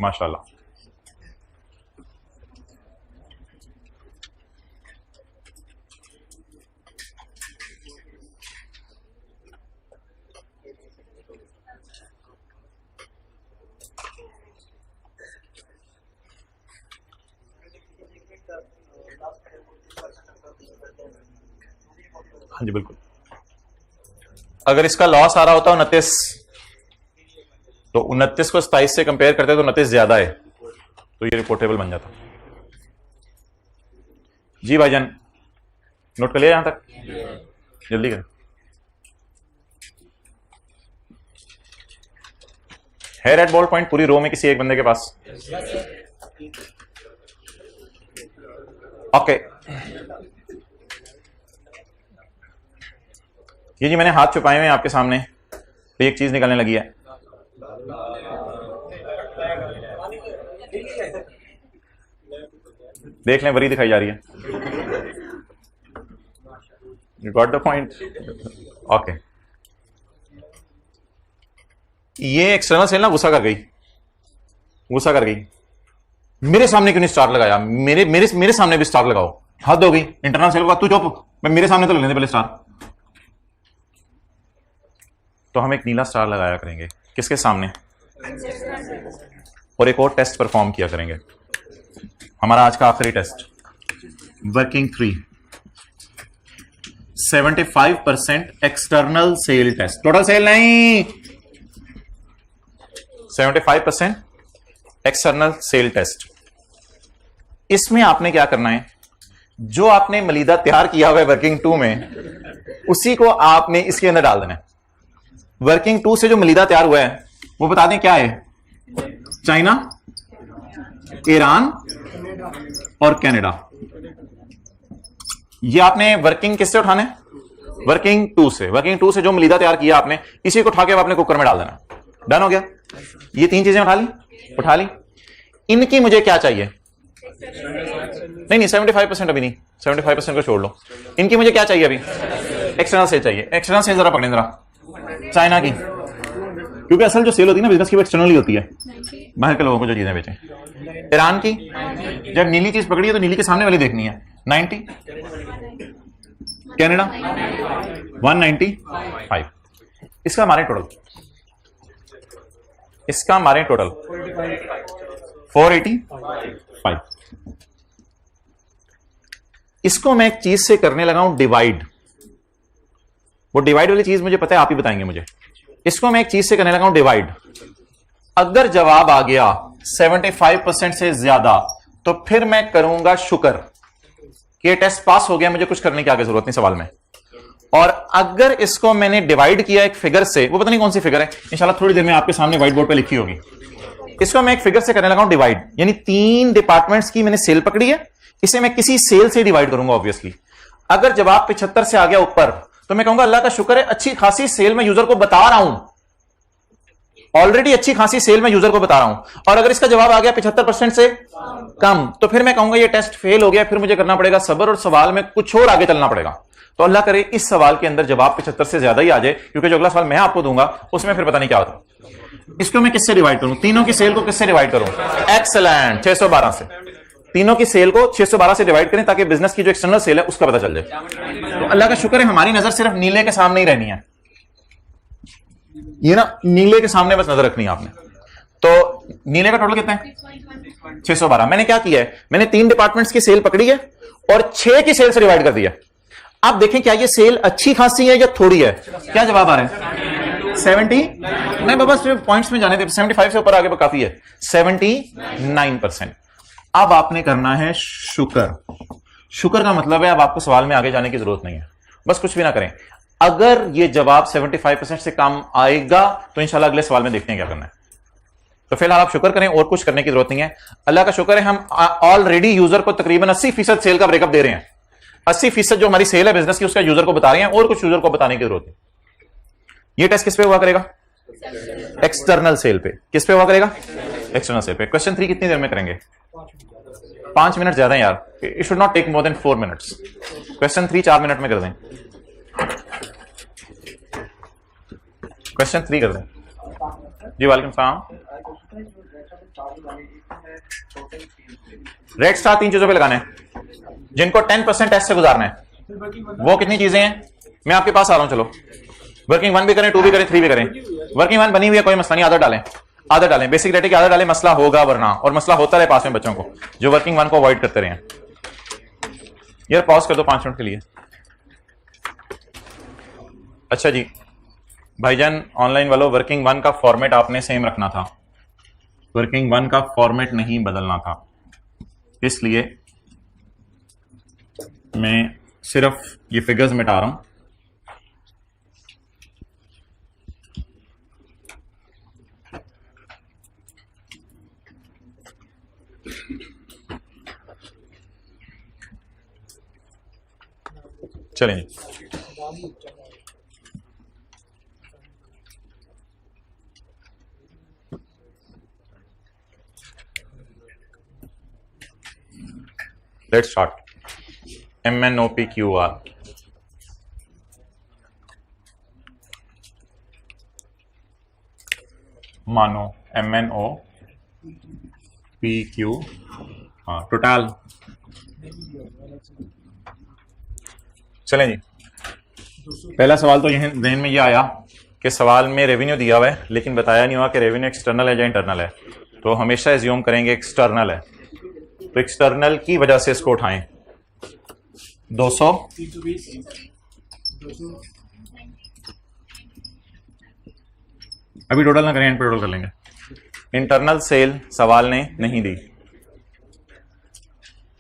[SPEAKER 1] माशाल्लाह। हाँ जी बिल्कुल। अगर इसका लॉस आ रहा होता 29, तो 29 को 27 से कंपेयर करते तो 29 ज्यादा है, तो ये रिपोर्टेबल बन जाता। जी भाईजान नोट कर लिया यहां तक? जल्दी करें। है रेड बॉल पॉइंट पूरी रो में किसी एक बंदे के पास? ओके। ये जी मैंने हाथ छुपाए हुए हैं आपके सामने, तो एक चीज निकलने लगी है। देख लें, बरी दिखाई जा रही है। You got the point? Okay. ये एक्सटर्नल सेल ना गुस्सा कर गई, गुस्सा कर गई, मेरे सामने क्यों नहीं स्टार लगाया, मेरे मेरे मेरे सामने भी स्टार लगाओ, हद हो गई, इंटरनल सेल का तू चुप, मैं मेरे सामने तो लगने दे पहले स्टार। तो हम एक नीला स्टार लगाया करेंगे किसके सामने, और एक और टेस्ट परफॉर्म किया करेंगे, हमारा आज का आखिरी test, working 3, 75% external sale test, total sale नहीं, 75% एक्सटर्नल सेल टेस्ट। इसमें आपने क्या करना है, जो आपने मलीदा तैयार किया हुआ है वर्किंग 2 में, उसी को आपने इसके अंदर डाल देना है। वर्किंग 2 से जो मलीदा तैयार हुआ है वो बता दें क्या है, चाइना, ईरान और कनाडा। ये आपने वर्किंग किससे उठाना है, वर्किंग 2 से। वर्किंग 2 से जो मलीदा तैयार किया आपने, इसी को उठा के आपने कुकर में डाल देना। डन हो गया, ये 3 चीजें उठा ली। इनकी मुझे क्या चाहिए, नहीं 75% अभी नहीं, 75% को छोड़ लो, इनकी मुझे क्या चाहिए अभी, एक्सटर्नल सेल चाहिए। एक्सटर्नल सेल जरा पकड़े जरा, चाइना की, क्योंकि असल जो सेल होती है ना बिजनेस की वो एक्सटर्नल ही होती है, बाहर के लोगों को जो चीजें बेचें। ईरान की, जब नीली चीज पकड़ी है तो नीली के सामने वाली देखनी है, 90, कनाडा 195, इसका मारे टोटल 485। इसको मैं एक चीज से करने लगा हूं डिवाइड, वो डिवाइड वाली चीज मुझे पता है, आप ही बताएंगे मुझे। इसको मैं एक चीज से करने लगा हूं डिवाइड, अगर जवाब आ गया 75% से ज्यादा तो फिर मैं करूंगा शुक्र कि टेस्ट पास हो गया, मुझे कुछ करने की आगे जरूरत नहीं सवाल में। और अगर इसको मैंने डिवाइड किया एक फिगर से, वो पता नहीं कौन सी फिगर है, इंशाल्लाह थोड़ी देर में आपके सामने व्हाइट बोर्ड पे लिखी होगी, इसको मैं एक फिगर से करने लगा हूं डिवाइड, यानी 3 डिपार्टमेंट्स की मैंने सेल पकड़ी है, इसे मैं किसी सेल से डिवाइड करूंगा ऑब्वियसली। अगर जवाब 75 से आ गया ऊपर तो मैं कहूंगा अल्लाह का शुक्र है, अच्छी खासी सेल में यूजर को बता रहा हूं, ऑलरेडी अच्छी खासी सेल में यूजर को बता रहा हूं। और अगर इसका जवाब आ गया 75% से कम तो फिर मैं कहूंगा ये टेस्ट फेल हो गया, फिर मुझे करना पड़ेगा सब्र और सवाल में कुछ और आगे चलना पड़ेगा। तो अल्लाह करे इस सवाल के अंदर जवाब 75 से ज्यादा ही आ जाए, क्योंकि जो अगला सवाल मैं आपको दूंगा उसमें फिर पता नहीं क्या होता। इसको मैं किससे डिवाइड करूं, तीनों की सेल को किससे डिवाइड करूं, एक्सीलेंट, 612 से। तीनों की सेल को 612 से डिवाइड करें ताकि बिजनेस की जो एक्सटर्नल सेल है उसका पता चल जाए। तो अल्लाह का शुक्र है हमारी नजर सिर्फ नीले के सामने ही रहनी है, ये ना नीले के सामने बस नजर रखनी है आपने। तो नीले का टोटल कितना है, 612। मैंने क्या किया है, मैंने 3 डिपार्टमेंट्स की सेल पकड़ी है और 6 की सेल से डिवाइड कर दिया। अब देखें क्या ये सेल अच्छी खासी है या थोड़ी है, क्या जवाब आ रहा है, 70, नहीं बाबा सिर्फ पॉइंट्स में जाने दे, 75 से ऊपर आगे काफी है, 79%। अब आपने करना है शुक्र। शुक्र का मतलब है अब आपको सवाल में आगे जाने की जरूरत नहीं है, बस कुछ भी ना करें। अगर ये जवाब 75% से कम आएगा तो इंशाल्लाह अगले सवाल में देखते हैं क्या करना है। तो फिलहाल आप शुक्र करें, और कुछ करने की जरूरत नहीं है। अल्लाह का शुक्र है हम ऑलरेडी यूजर को तकरीबन 80% सेल का ब्रेकअप दे रहे हैं। 80% जो हमारी सेल है बिजनेस की उसका यूजर को बता रहे हैं, और कुछ यूजर को बताने की जरूरत है। ये टेस्ट किस पे हुआ करेगा, एक्सटर्नल सेल पे। किस पे हुआ करेगा, एक्सटर्नल सेल पे। क्वेश्चन 3 कितनी देर में करेंगे, 5 मिनट ज्यादा है यार, it should not take more than 4 minutes. Question 3 4 minute में कर दें, क्वेश्चन 3 कर दें जी। वालेकुम सलाम। रेड स्टार 3 चीजों पे लगाने हैं, जिनको 10% टेस्ट से गुजारना है। वो कितनी चीजें हैं, मैं आपके पास आ रहा हूं, चलो वर्किंग 1 भी करें, 2 भी करें, 3 भी करें। वर्किंग 1 बनी हुई है, कोई मसला नहीं, आदत डालें, बेसिक रेटे की आदत डालें, मसला होगा वरना, और मसला होता रहे पास में बच्चों को जो वर्किंग 1 को अवॉइड करते रहे। यार पॉज कर दो 5 मिनट के लिए। अच्छा जी भाईजान, ऑनलाइन वालों, वर्किंग 1 का फॉर्मेट आपने सेम रखना था, वर्किंग 1 का फॉर्मेट नहीं बदलना था, इसलिए मैं सिर्फ ये फिगर्स मिटा रहा हूं। चलें लेट्स स्टार्ट। MNOPQR, मानो MNO पी क्यू, हाँ टोटल। चलें जी, पहला सवाल तो यह ध्यान में ये आया कि सवाल में रेवेन्यू दिया हुआ है लेकिन बताया नहीं हुआ कि रेवेन्यू एक्सटर्नल है या इंटरनल है, तो हमेशा एज्यूम करेंगे एक्सटर्नल है, तो एक्सटर्नल की वजह से इसको उठाएं। 200 अभी टोटल ना करें, एंड पे टोटल कर लेंगे। इंटरनल सेल सवाल ने नहीं दी।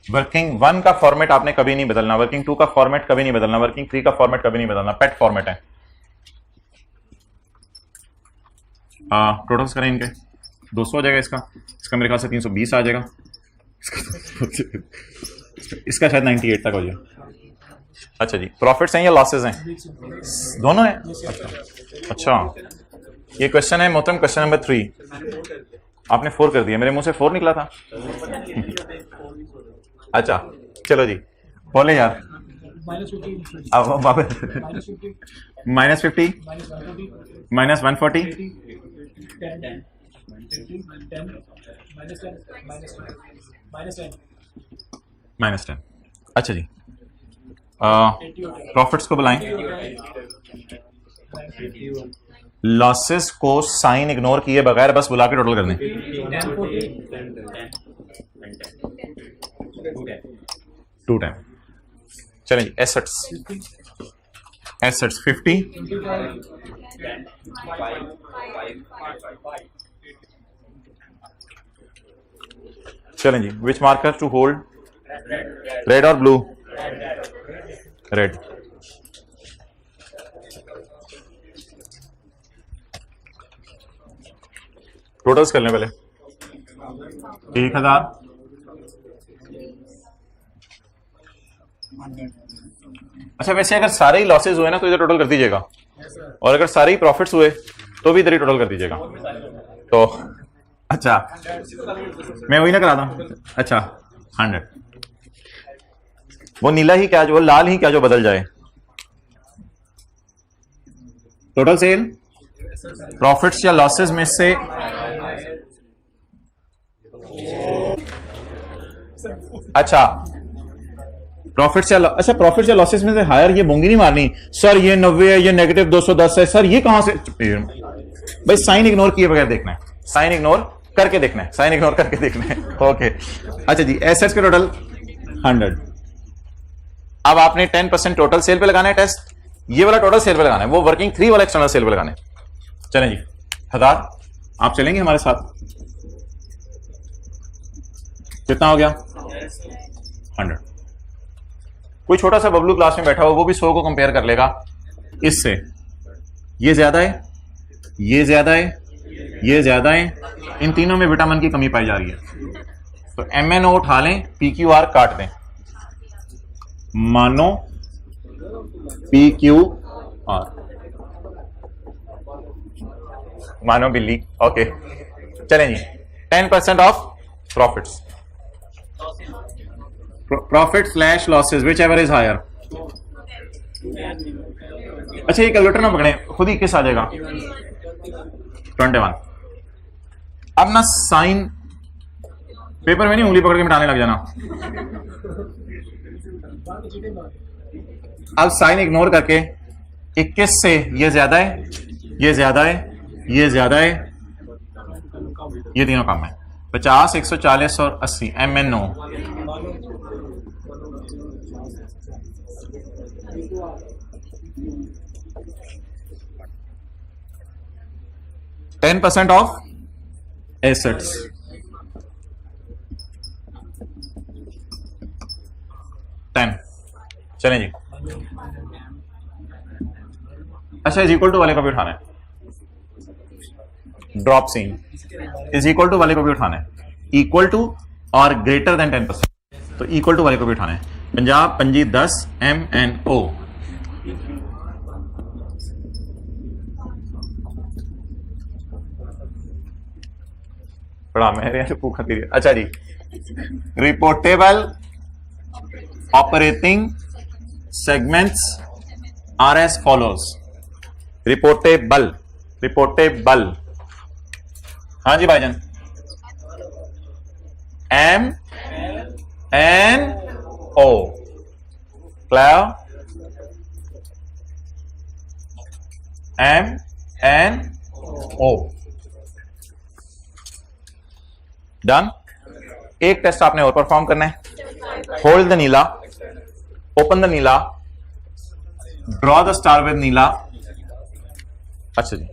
[SPEAKER 1] वर्किंग 1 का फॉर्मेट आपने कभी नहीं बदलना, वर्किंग 2 का फॉर्मेट कभी नहीं बदलना, वर्किंग 3 का फॉर्मेट कभी नहीं बदलना, पेट फॉर्मेट है। टोटल्स करें इनके, 200 हो जाएगा, इसका मेरे ख्याल से 320 आ जाएगा, इसका शायद 98 तक हो जाएगा। अच्छा जी, प्रॉफिट्स हैं या लॉसेस हैं? दोनों हैं। अच्छा, ये क्वेश्चन है मोहतरम, क्वेश्चन नंबर 3। आपने 4 कर दिया, मेरे मुंह से 4 निकला था। अच्छा चलो जी, बोले यार। अब -50 -140 -10। अच्छा जी, प्रॉफिट्स को बुलाएं। लॉसेस को साइन इग्नोर किए बगैर बस बुला के टोटल कर दें। 2 टाइम। चलें जी, एसेट्स 50 चलें जी, विच मार्कर टू होल्ड, रेड और ब्लू? रेड। टोटल्स कर लें पहले। 1000 अच्छा, वैसे अगर सारे ही लॉसेस हुए ना तो इधर टोटल कर दीजिएगा, और अगर सारे ही प्रॉफिट्स हुए तो भी इधर ही टोटल कर दीजिएगा। तो अच्छा, मैं वही ना करा दूं। अच्छा 100, वो नीला ही क्या जो, वो लाल ही क्या जो बदल जाए। टोटल सेल प्रॉफिट्स या लॉसेस में से अच्छा प्रॉफिट्स या प्रॉफिट्स या लॉसेस में से हायर, ये बोंगी नहीं मारनी सर, ये 90 है, ये नेगेटिव 210 है सर, ये कहां से? भाई साइन इग्नोर किए बगैर देखना है, साइन इग्नोर करके देखना है, साइन इग्नोर करके देखना है। ओके अच्छा जी, एसेट्स के टोटल 100। अब आपने 10% टोटल सेल पे लगाना है टेस्ट, ये वाला टोटल सेल पे लगाना है, वो वर्किंग 3 वाला एक्सटर्नल सेल पे लगाना है। चलें जी, 1000 आप चलेंगे हमारे साथ? कितना हो गया? 100। कोई छोटा सा बबलू क्लास में बैठा हो वो भी 100 को कंपेयर कर लेगा इससे। ये ज्यादा है, ये ज्यादा है, ये ज्यादा है, इन तीनों में विटामिन की कमी पाई जा रही है, तो MNO उठा लें, PQR काट दें, मानो PQR, मानो बिल्ली। ओके चलें जी, 10% of profits, profit slash losses whichever is higher. अच्छा ये कैलकुलेटर ना पकड़े, खुद ही किस आ जाएगा? 21। अब ना साइन पेपर में नहीं उंगली पकड़ के मिटाने लग जाना। अब साइन इग्नोर करके 21 से ये ज्यादा है, ये ज्यादा है, ये ज्यादा है, ये तीनों कम है। 50, 140 और 80 MNO। %10% of assets. चलें जी, अच्छा इज इक्वल टू वाले को भी उठाना है, drop scene is equal to वाले को भी उठाना है, इक्वल टू और ग्रेटर देन 10%, तो इक्वल टू वाले को भी उठाना है। 50 25 10 MNO। बड़ा मेरे भूखा तेरी। अच्छा जी, reportable operating segments are as follows. Reportable, reportable, हाँ जी भाईजान। MNO, clear? MNO, done. एक टेस्ट आपने और परफॉर्म करना है। होल्ड द नीला, ओपन द नीला, ड्रॉ द स्टार विद नीला। अच्छा जी,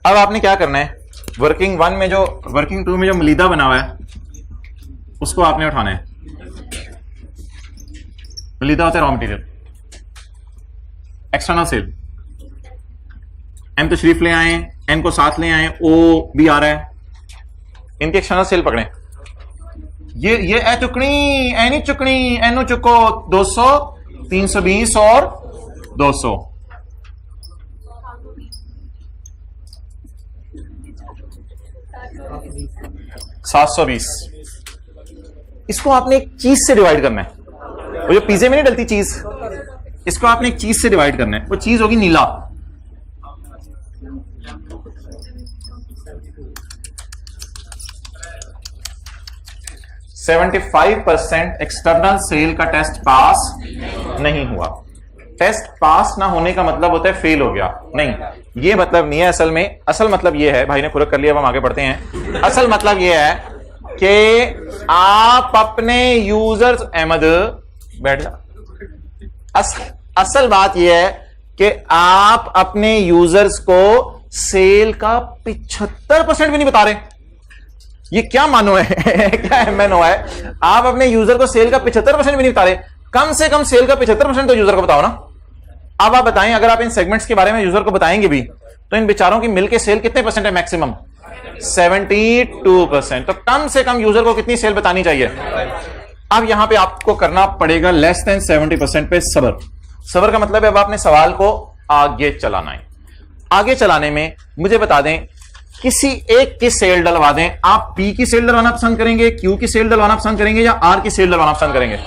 [SPEAKER 1] अब आपने क्या करना है, वर्किंग 2 में जो मलीदा बना हुआ है उसको आपने उठाना है। मलीदा होता है रॉ मटेरियल, एक्सटर्नल सेल। एम तशरीफ ले आए, एन को साथ ले आए, ओ भी आ रहा है, इनके एक्सटर्नल सेल पकड़े। ये ए चुकनी, एनी चुकनी, एनो चुको 200, 320 और 200। 720। इसको आपने एक चीज से डिवाइड करना है। वो जो पिज्जे में नहीं डलती चीज, इसको आपने एक चीज से डिवाइड करना है। वो चीज होगी नीला। %75 एक्सटर्नल सेल का टेस्ट पास नहीं हुआ। टेस्ट पास ना होने का मतलब होता है फेल हो गया, नहीं, ये मतलब नहीं है। असल मतलब ये है, भाई ने खुरक कर लिया, अब हम आगे बढ़ते हैं। असल मतलब ये है कि आप अपने यूजर्स, अहमद बैठ जा, असल बात यह है कि आप अपने यूजर्स को सेल का 75% भी नहीं बता रहे। ये क्या मानो है क्या MNO है? आप अपने यूजर को सेल का 75% भी नहीं बता रहे। कम से कम सेल का 75% तो यूजर को बताओ ना। अब आप बताएं, अगर आप इन सेगमेंट्स के बारे में यूजर को बताएंगे भी तो इन बेचारों की मिलके सेल कितने परसेंट है? मैक्सिमम 72%। तो कम से कम यूजर को कितनी सेल बतानी चाहिए? अब यहां पे आपको करना पड़ेगा लेस देन 70% पे सब्र। सब्र का मतलब है अब आपने सवाल को आगे चलाना है। आगे चलाने में मुझे बता दें, किसी एक की सेल डलवा दें। आप P की सेल डलवाना पसंद करेंगे, Q की सेल डलवाना पसंद करेंगे या R की सेल डलवाना पसंद करेंगे?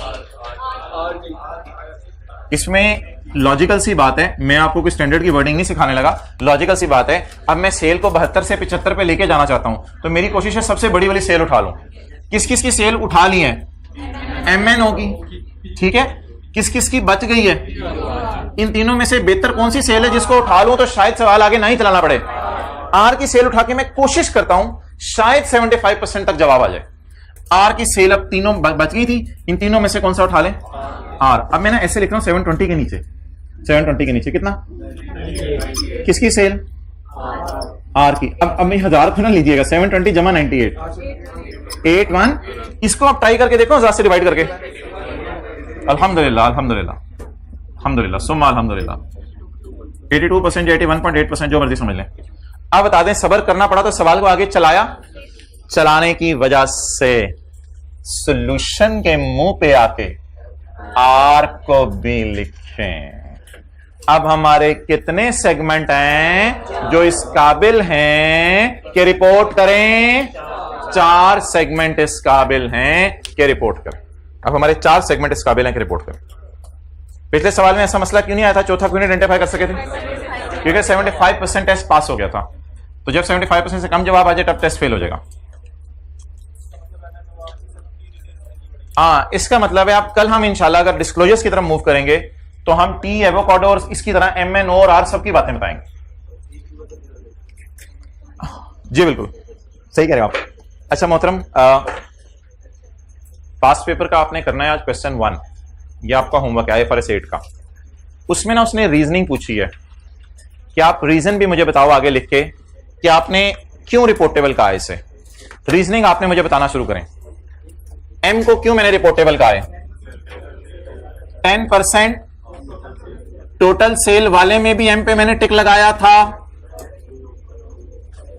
[SPEAKER 1] इसमें लॉजिकल सी बात है, मैं आपको कोई स्टैंडर्ड की वर्डिंग नहीं सिखाने लगा, लॉजिकल सी बात है। अब मैं सेल को 72 से 75 पे लेके जाना चाहता हूं, तो मेरी कोशिश है सबसे बड़ी वाली सेल उठा लूं। किस किस की सेल उठा ली है? MNO की, ठीक है। किस किस की बच गई है? इन तीनों में से बेहतर कौन सी सेल है जिसको उठा लूं तो शायद सवाल आगे नहीं चलाना पड़े? R की सेल उठा के मैं कोशिश करता हूं शायद 75% तक जवाब आ जाए। R की सेल अब तीनों बच गई थी, इन तीनों में से कौन सा उठा लें? R। अब मैं ना ऐसे लिख रहा हूं 720 के नीचे, 720 के नीचे कितना? किसकी सेल? R की। अब मैं 1000 को ना लीजिएगा, 720 जमा 98, 81। इसको आप ट्राई करके देखो 1000 से डिवाइड करके। अल्हम्दुलिल्लाह अल्हम्दुलिल्लाह अल्हम्दुलिल्लाह सुम्मा अल्हम्दुलिल्लाह। 82% या 81.8%, जो मर्जी समझ लें। अब बता दें, सब्र करना पड़ा तो सवाल को आगे चलाया। चलाने की वजह से सॉल्यूशन के मुंह पे आके R को भी लिखें। अब हमारे कितने सेगमेंट हैं जो इस काबिल हैं कि रिपोर्ट करें? 4 सेगमेंट इस काबिल हैं कि रिपोर्ट करें। अब हमारे 4 सेगमेंट इस काबिल हैं कि रिपोर्ट करें। पिछले सवाल में ऐसा मसला क्यों नहीं आया था? चौथा क्यों नहीं आइडेंटिफाई कर सके थे? क्योंकि 75% टेस्ट पास हो गया था। तो जब 75% से कम जवाब आ जाए तब टेस्ट फेल हो जाएगा। हाँ, इसका मतलब है अब कल हम इंशाल्लाह अगर डिस्क्लोजर्स की तरफ मूव करेंगे तो हम T, एवोकाडो और इसकी तरह MNO और R सब की बातें बताएंगे। जी बिल्कुल सही कह रहे हो आप। अच्छा मोहतरम, पास्ट पेपर का आपने करना है आज क्वेश्चन 1, ये आपका होमवर्क है IFRS 8 का। उसमें ना उसने रीजनिंग पूछी है कि आप रीजन भी मुझे बताओ आगे लिख के कि आपने क्यों रिपोर्टेबल कहा है इसे। रीजनिंग आपने मुझे बताना शुरू करें। M को क्यों मैंने रिपोर्टेबल कहा है? 10% टोटल सेल वाले में भी M पे मैंने टिक लगाया था,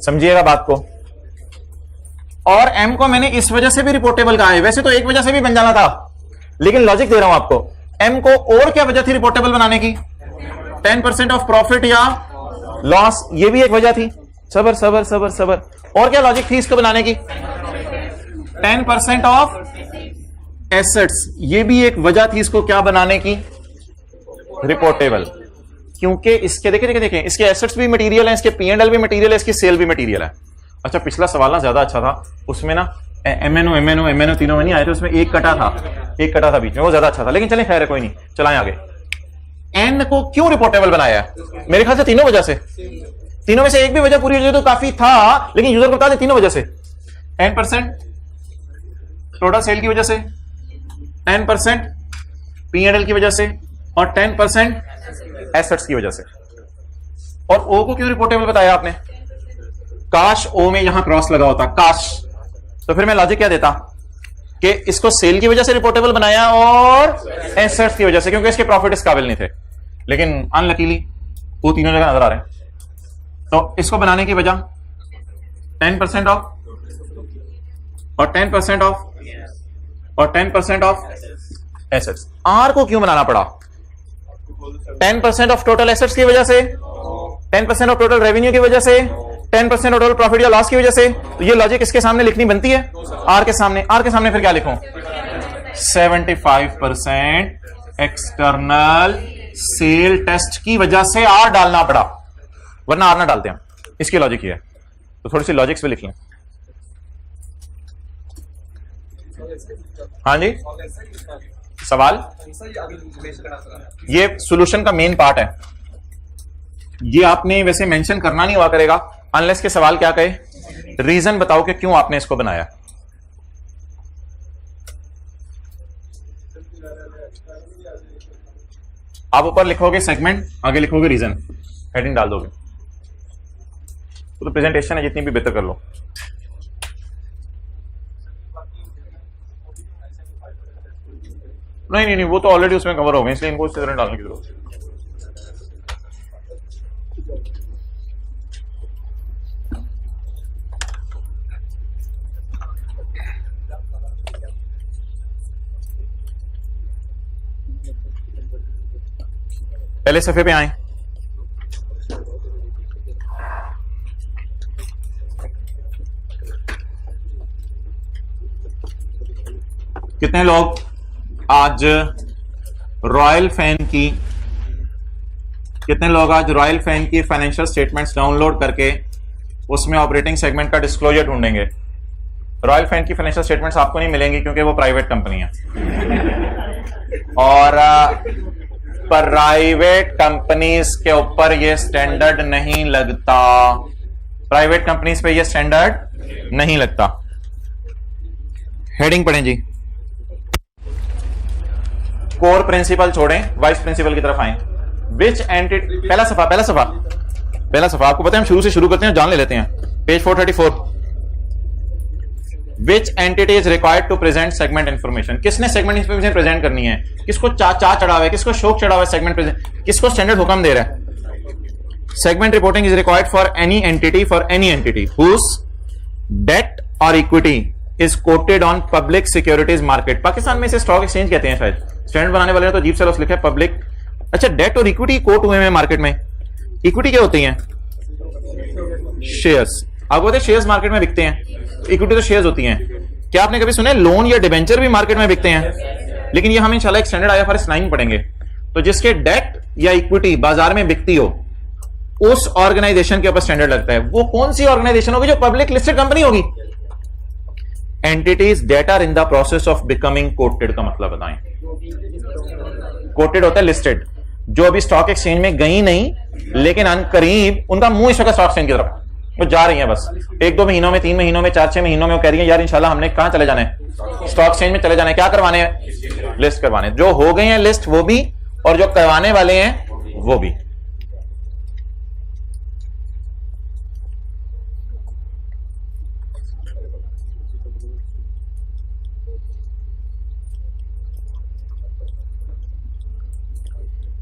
[SPEAKER 1] समझिएगा बात को। और M को मैंने इस वजह से भी रिपोर्टेबल कहा है। वैसे तो एक वजह से भी बन जाना था, लेकिन लॉजिक दे रहा हूं आपको। M को और क्या वजह थी रिपोर्टेबल बनाने की? 10% ऑफ प्रॉफिट या लॉस, ये भी एक वजह थी। सबर सबर सबर सबर। और क्या लॉजिक थी इसको बनाने की? 10% ऑफ एसेट्स, ये भी एक वजह थी इसको क्या बनाने की? रिपोर्टेबल। क्योंकि इसके देखें इसके एसेट्स भी मटेरियल है, इसके P&L भी मटेरियल है, इसकी सेल भी मटेरियल है। अच्छा, पिछला सवाल ना ज्यादा अच्छा था, उसमें ना MNO तीनों में नहीं आए थे, उसमें एक कटा था बीच में, वो ज्यादा अच्छा था, लेकिन चले खैर है कोई नहीं, चलाएं आगे। एन को क्यों रिपोर्टेबल बनाया? मेरे ख्याल से तीनों वजह से, तीनों में से एक भी वजह पूरी वजह तो काफी था, लेकिन यूजर को बता दे तीनों वजह से। 10% टोटल सेल की वजह से, 10% P&L की वजह से, और 10% एसेट्स की वजह से। और ओ को क्यों रिपोर्टेबल बताया आपने? काश ओ में यहां क्रॉस लगा होता, काश, तो फिर मैं लॉजिक क्या देता कि इसको सेल की वजह से रिपोर्टेबल बनाया और एसेट्स की वजह से, क्योंकि इसके प्रॉफिट इस काबिल नहीं थे, लेकिन अनलकीली वो तीनों जगह नजर आ रहे हैं। तो इसको बनाने की वजह 10% ऑफ और 10% ऑफ और 10% ऑफ एसेट्स। आर को क्यों बनाना पड़ा? 10% ऑफ टोटल एसेट्स की वजह से, 10% ऑफ टोटल रेवेन्यू की वजह से, 10% ऑफ टोटल प्रॉफिट या लॉस की वजह से। तो ये लॉजिक इसके सामने लिखनी बनती है, आर के सामने। आर के सामने फिर क्या लिखूं? 75% एक्सटर्नल सेल टेस्ट की वजह से आर डालना पड़ा, वरना आर ना डालते हैं। इसकी लॉजिक ये है, तो थोड़ी सी लॉजिक्स पे लिख लें। हाँ जी, सवाल, ये सॉल्यूशन का मेन पार्ट है, ये आपने वैसे मेंशन करना नहीं हुआ करेगा अनलेस के सवाल क्या कहे, रीजन बताओ कि क्यों आपने इसको बनाया। आप ऊपर लिखोगे सेगमेंट, आगे लिखोगे रीजन, हेडिंग डाल दोगे, तो प्रेजेंटेशन है जितनी भी बेहतर कर लो। नहीं, वो तो ऑलरेडी उसमें कवर हो गए, इसलिए इनको इस तरह डालने की जरूरत है। पहले सफे पे आए, कितने लोग आज रॉयल फैन की फाइनेंशियल स्टेटमेंट्स डाउनलोड करके उसमें ऑपरेटिंग सेगमेंट का डिस्क्लोजर ढूंढेंगे? रॉयल फैन की फाइनेंशियल स्टेटमेंट्स आपको नहीं मिलेंगी क्योंकि वो प्राइवेट कंपनी है, और प्राइवेट कंपनीज के ऊपर ये स्टैंडर्ड नहीं लगता, प्राइवेट कंपनीज पे ये स्टैंडर्ड नहीं लगता। हेडिंग पढ़ें जी, कोर प्रिंसिपल छोड़ें, वाइस प्रिंसिपल की तरफ आए। विच एंटिटी, पहला सफा आपको पता है हम शुरू से शुरू करते हैं, जान ले लेते हैं। Page 434, which entity is required to present segment information. किसने सेगमेंट इंफॉर्मेशन प्रेजेंट करनी है? किसको चा चढ़ा हुआ है, किसको शौक चढ़ा हुआ है सेगमेंट प्रेजेंट, किसको स्टैंडर्ड हुक्म दे रहा है? Segment reporting is required for any entity whose debt और equity is quoted on public securities market. Pakistan में इसे स्टॉक एक्सचेंज कहते हैं शायद, स्टैंडर्ड बनाने वाले ने तो अजीब से लफ्ज़ लिखा है पब्लिक। अच्छा, डेट और इक्विटी कोट हुए हैं मार्केट में। इक्विटी क्या होती है? शेयर्स। आपको पता है शेयर्स मार्केट में बिकते हैं, इक्विटी तो शेयर्स होती हैं। क्या आपने कभी सुना है लोन या डिबेंचर भी मार्केट में बिकते हैं? लेकिन ये हम इंशाल्लाह एक स्टैंडर्ड IFRS 9 पढ़ेंगे। तो जिसके डेट या इक्विटी बाजार में बिकती हो उस ऑर्गेनाइजेशन के ऊपर स्टैंडर्ड लगता है। वो कौन सी ऑर्गेनाइजेशन होगी? जो पब्लिक लिस्टेड कंपनी होगी। Entities that are in the process of becoming quoted का मतलब बताएं। कोटेड होता है लिस्टेड, जो अभी स्टॉक एक्सचेंज में गई नहीं, लेकिन अनकरीब उनका मुंह इस वक्त स्टॉक एक्सचेंज की तरफ, वो जा रही है बस 1-2 महीनों में, 3 महीनों में, 4-6 महीनों में वो कह रही है यार इंशाल्लाह हमने कहां चले जाना है, स्टॉक एक्सचेंज में चले जाना है। क्या करवाने हैं? लिस्ट करवाने। जो हो गए हैं लिस्ट वो भी, और जो करवाने वाले हैं वो भी।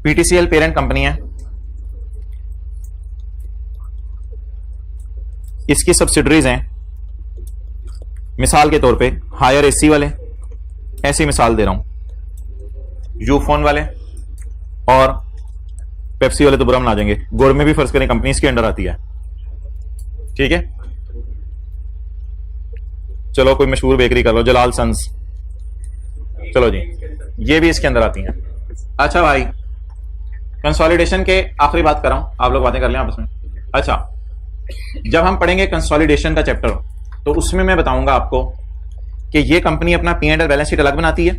[SPEAKER 1] PTCL पेरेंट कंपनी है, इसकी सब्सिडरीज हैं। मिसाल के तौर पे हायर एसी वाले, ऐसी मिसाल दे रहा हूं, यूफोन वाले और पेप्सी वाले तो बुरा मना जाएंगे, गोरमे भी फर्ज करें कंपनी इसके अंडर आती है, ठीक है। चलो कोई मशहूर बेकरी कर लो, जलाल सन्स, चलो जी, ये भी इसके अंदर आती हैं। अच्छा भाई, कंसोलिडेशन के आखिरी बात कर रहा हूं, आप लोग बातें कर लें आपस में। अच्छा, जब हम पढ़ेंगे कंसोलिडेशन का चैप्टर तो उसमें मैं बताऊंगा आपको कि ये कंपनी अपना P&L बैलेंस शीट अलग बनाती है,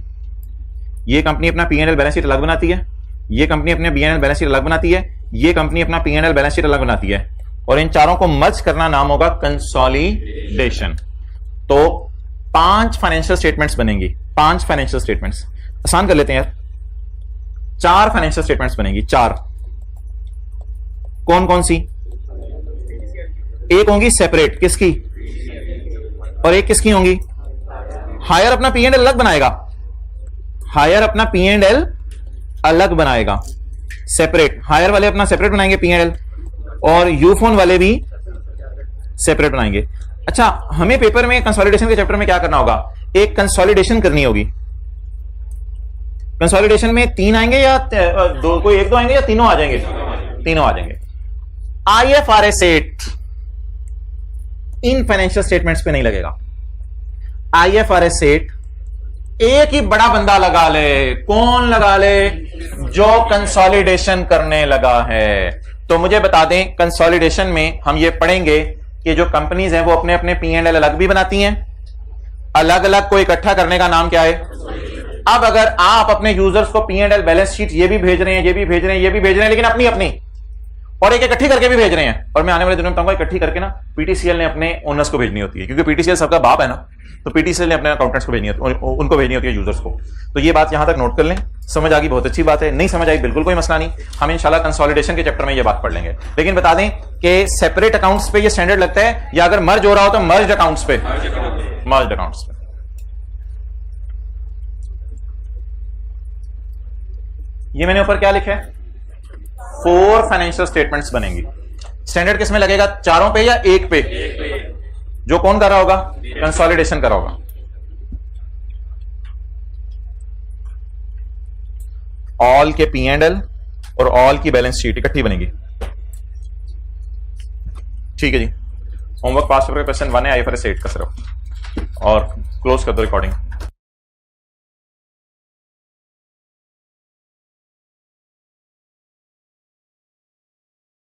[SPEAKER 1] ये कंपनी अपना P&L बैलेंस शीट अलग बनाती है, ये कंपनी अपने P&L बैलेंस शीट अलग बनाती है, ये कंपनी अपना P&L बैलेंस शीट अलग बनाती है, और इन चारों को मर्ज करना नाम होगा कंसोलिडेशन। तो 5 फाइनेंशियल स्टेटमेंट्स बनेंगी, 5 फाइनेंशियल स्टेटमेंट्स। आसान कर लेते हैं यार, 4 फाइनेंशियल स्टेटमेंट्स बनेंगी, 4। कौन कौन सी? एक होंगी सेपरेट, किसकी? और एक किसकी होंगी? हायर अपना P&L अलग बनाएगा, हायर अपना P&L अलग बनाएगा, सेपरेट। हायर वाले अपना सेपरेट बनाएंगे P&L, और यूफोन वाले भी सेपरेट बनाएंगे। अच्छा, हमें पेपर में कंसोलिडेशन के चैप्टर में क्या करना होगा? एक कंसोलिडेशन करनी होगी। कंसोलिडेशन में 3 आएंगे या दो, कोई एक दो आएंगे या तीनों आ जाएंगे? तीनों आ जाएंगे। IFRS 8 इन फाइनेंशियल स्टेटमेंट्स पे नहीं लगेगा। IFRS 8 एक ही बड़ा बंदा लगा ले। कौन लगा ले? जो कंसोलिडेशन करने लगा है। तो मुझे बता दें, कंसोलिडेशन में हम ये पढ़ेंगे कि जो कंपनीज हैं वो अपने अपने P&L अलग भी बनाती हैं, अलग अलग को इकट्ठा करने का नाम क्या है? अब अगर आप अपने यूजर्स को P&L बैलेंस शीट ये भी भेज रहे हैं, ये भी भेज रहे हैं, ये भी भेज रहे हैं, लेकिन अपनी अपनी, और एक इकट्ठी करके भी भेज रहे हैं, और मैं आने वाले दिनों में बताऊंगा इकट्ठी करके ना PTCL ने अपने ओनर्स को भेजनी होती है, क्योंकि PTCL सबका बाप है ना, तो PTCL ने अपने अकाउंटेंट्स को भेजनी होती है, उनको भेजनी होती है यूजर्स को। तो ये बात यहां तक नोट कर लें। समझ आ गई? बहुत अच्छी बात है। नहीं समझ आई? बिल्कुल कोई मसला नहीं, हम इंशाल्लाह कंसोलिडेशन के चैप्टर में ये बात पढ़ लेंगे। लेकिन बता दें कि सेपरेट अकाउंट्स पे ये स्टैंडर्ड लगता है, या अगर मर्ज हो रहा हो तो मर्ज्ड अकाउंट्स पे, मर्ज्ड अकाउंट्स पे। ये मैंने ऊपर क्या लिखा है? 4 फाइनेंशियल स्टेटमेंट्स बनेंगी। स्टैंडर्ड किस में लगेगा? चारों पे या एक पे? जो कौन कर रहा होगा? कंसोलिडेशन कर रहा होगा। ऑल के P&L और ऑल की बैलेंस शीट इकट्ठी बनेगी। ठीक है जी। होमवर्क पास पेपर क्वेश्चन 1 है IFRS 8 का सिर्फ, और क्लोज कर दो रिकॉर्डिंग।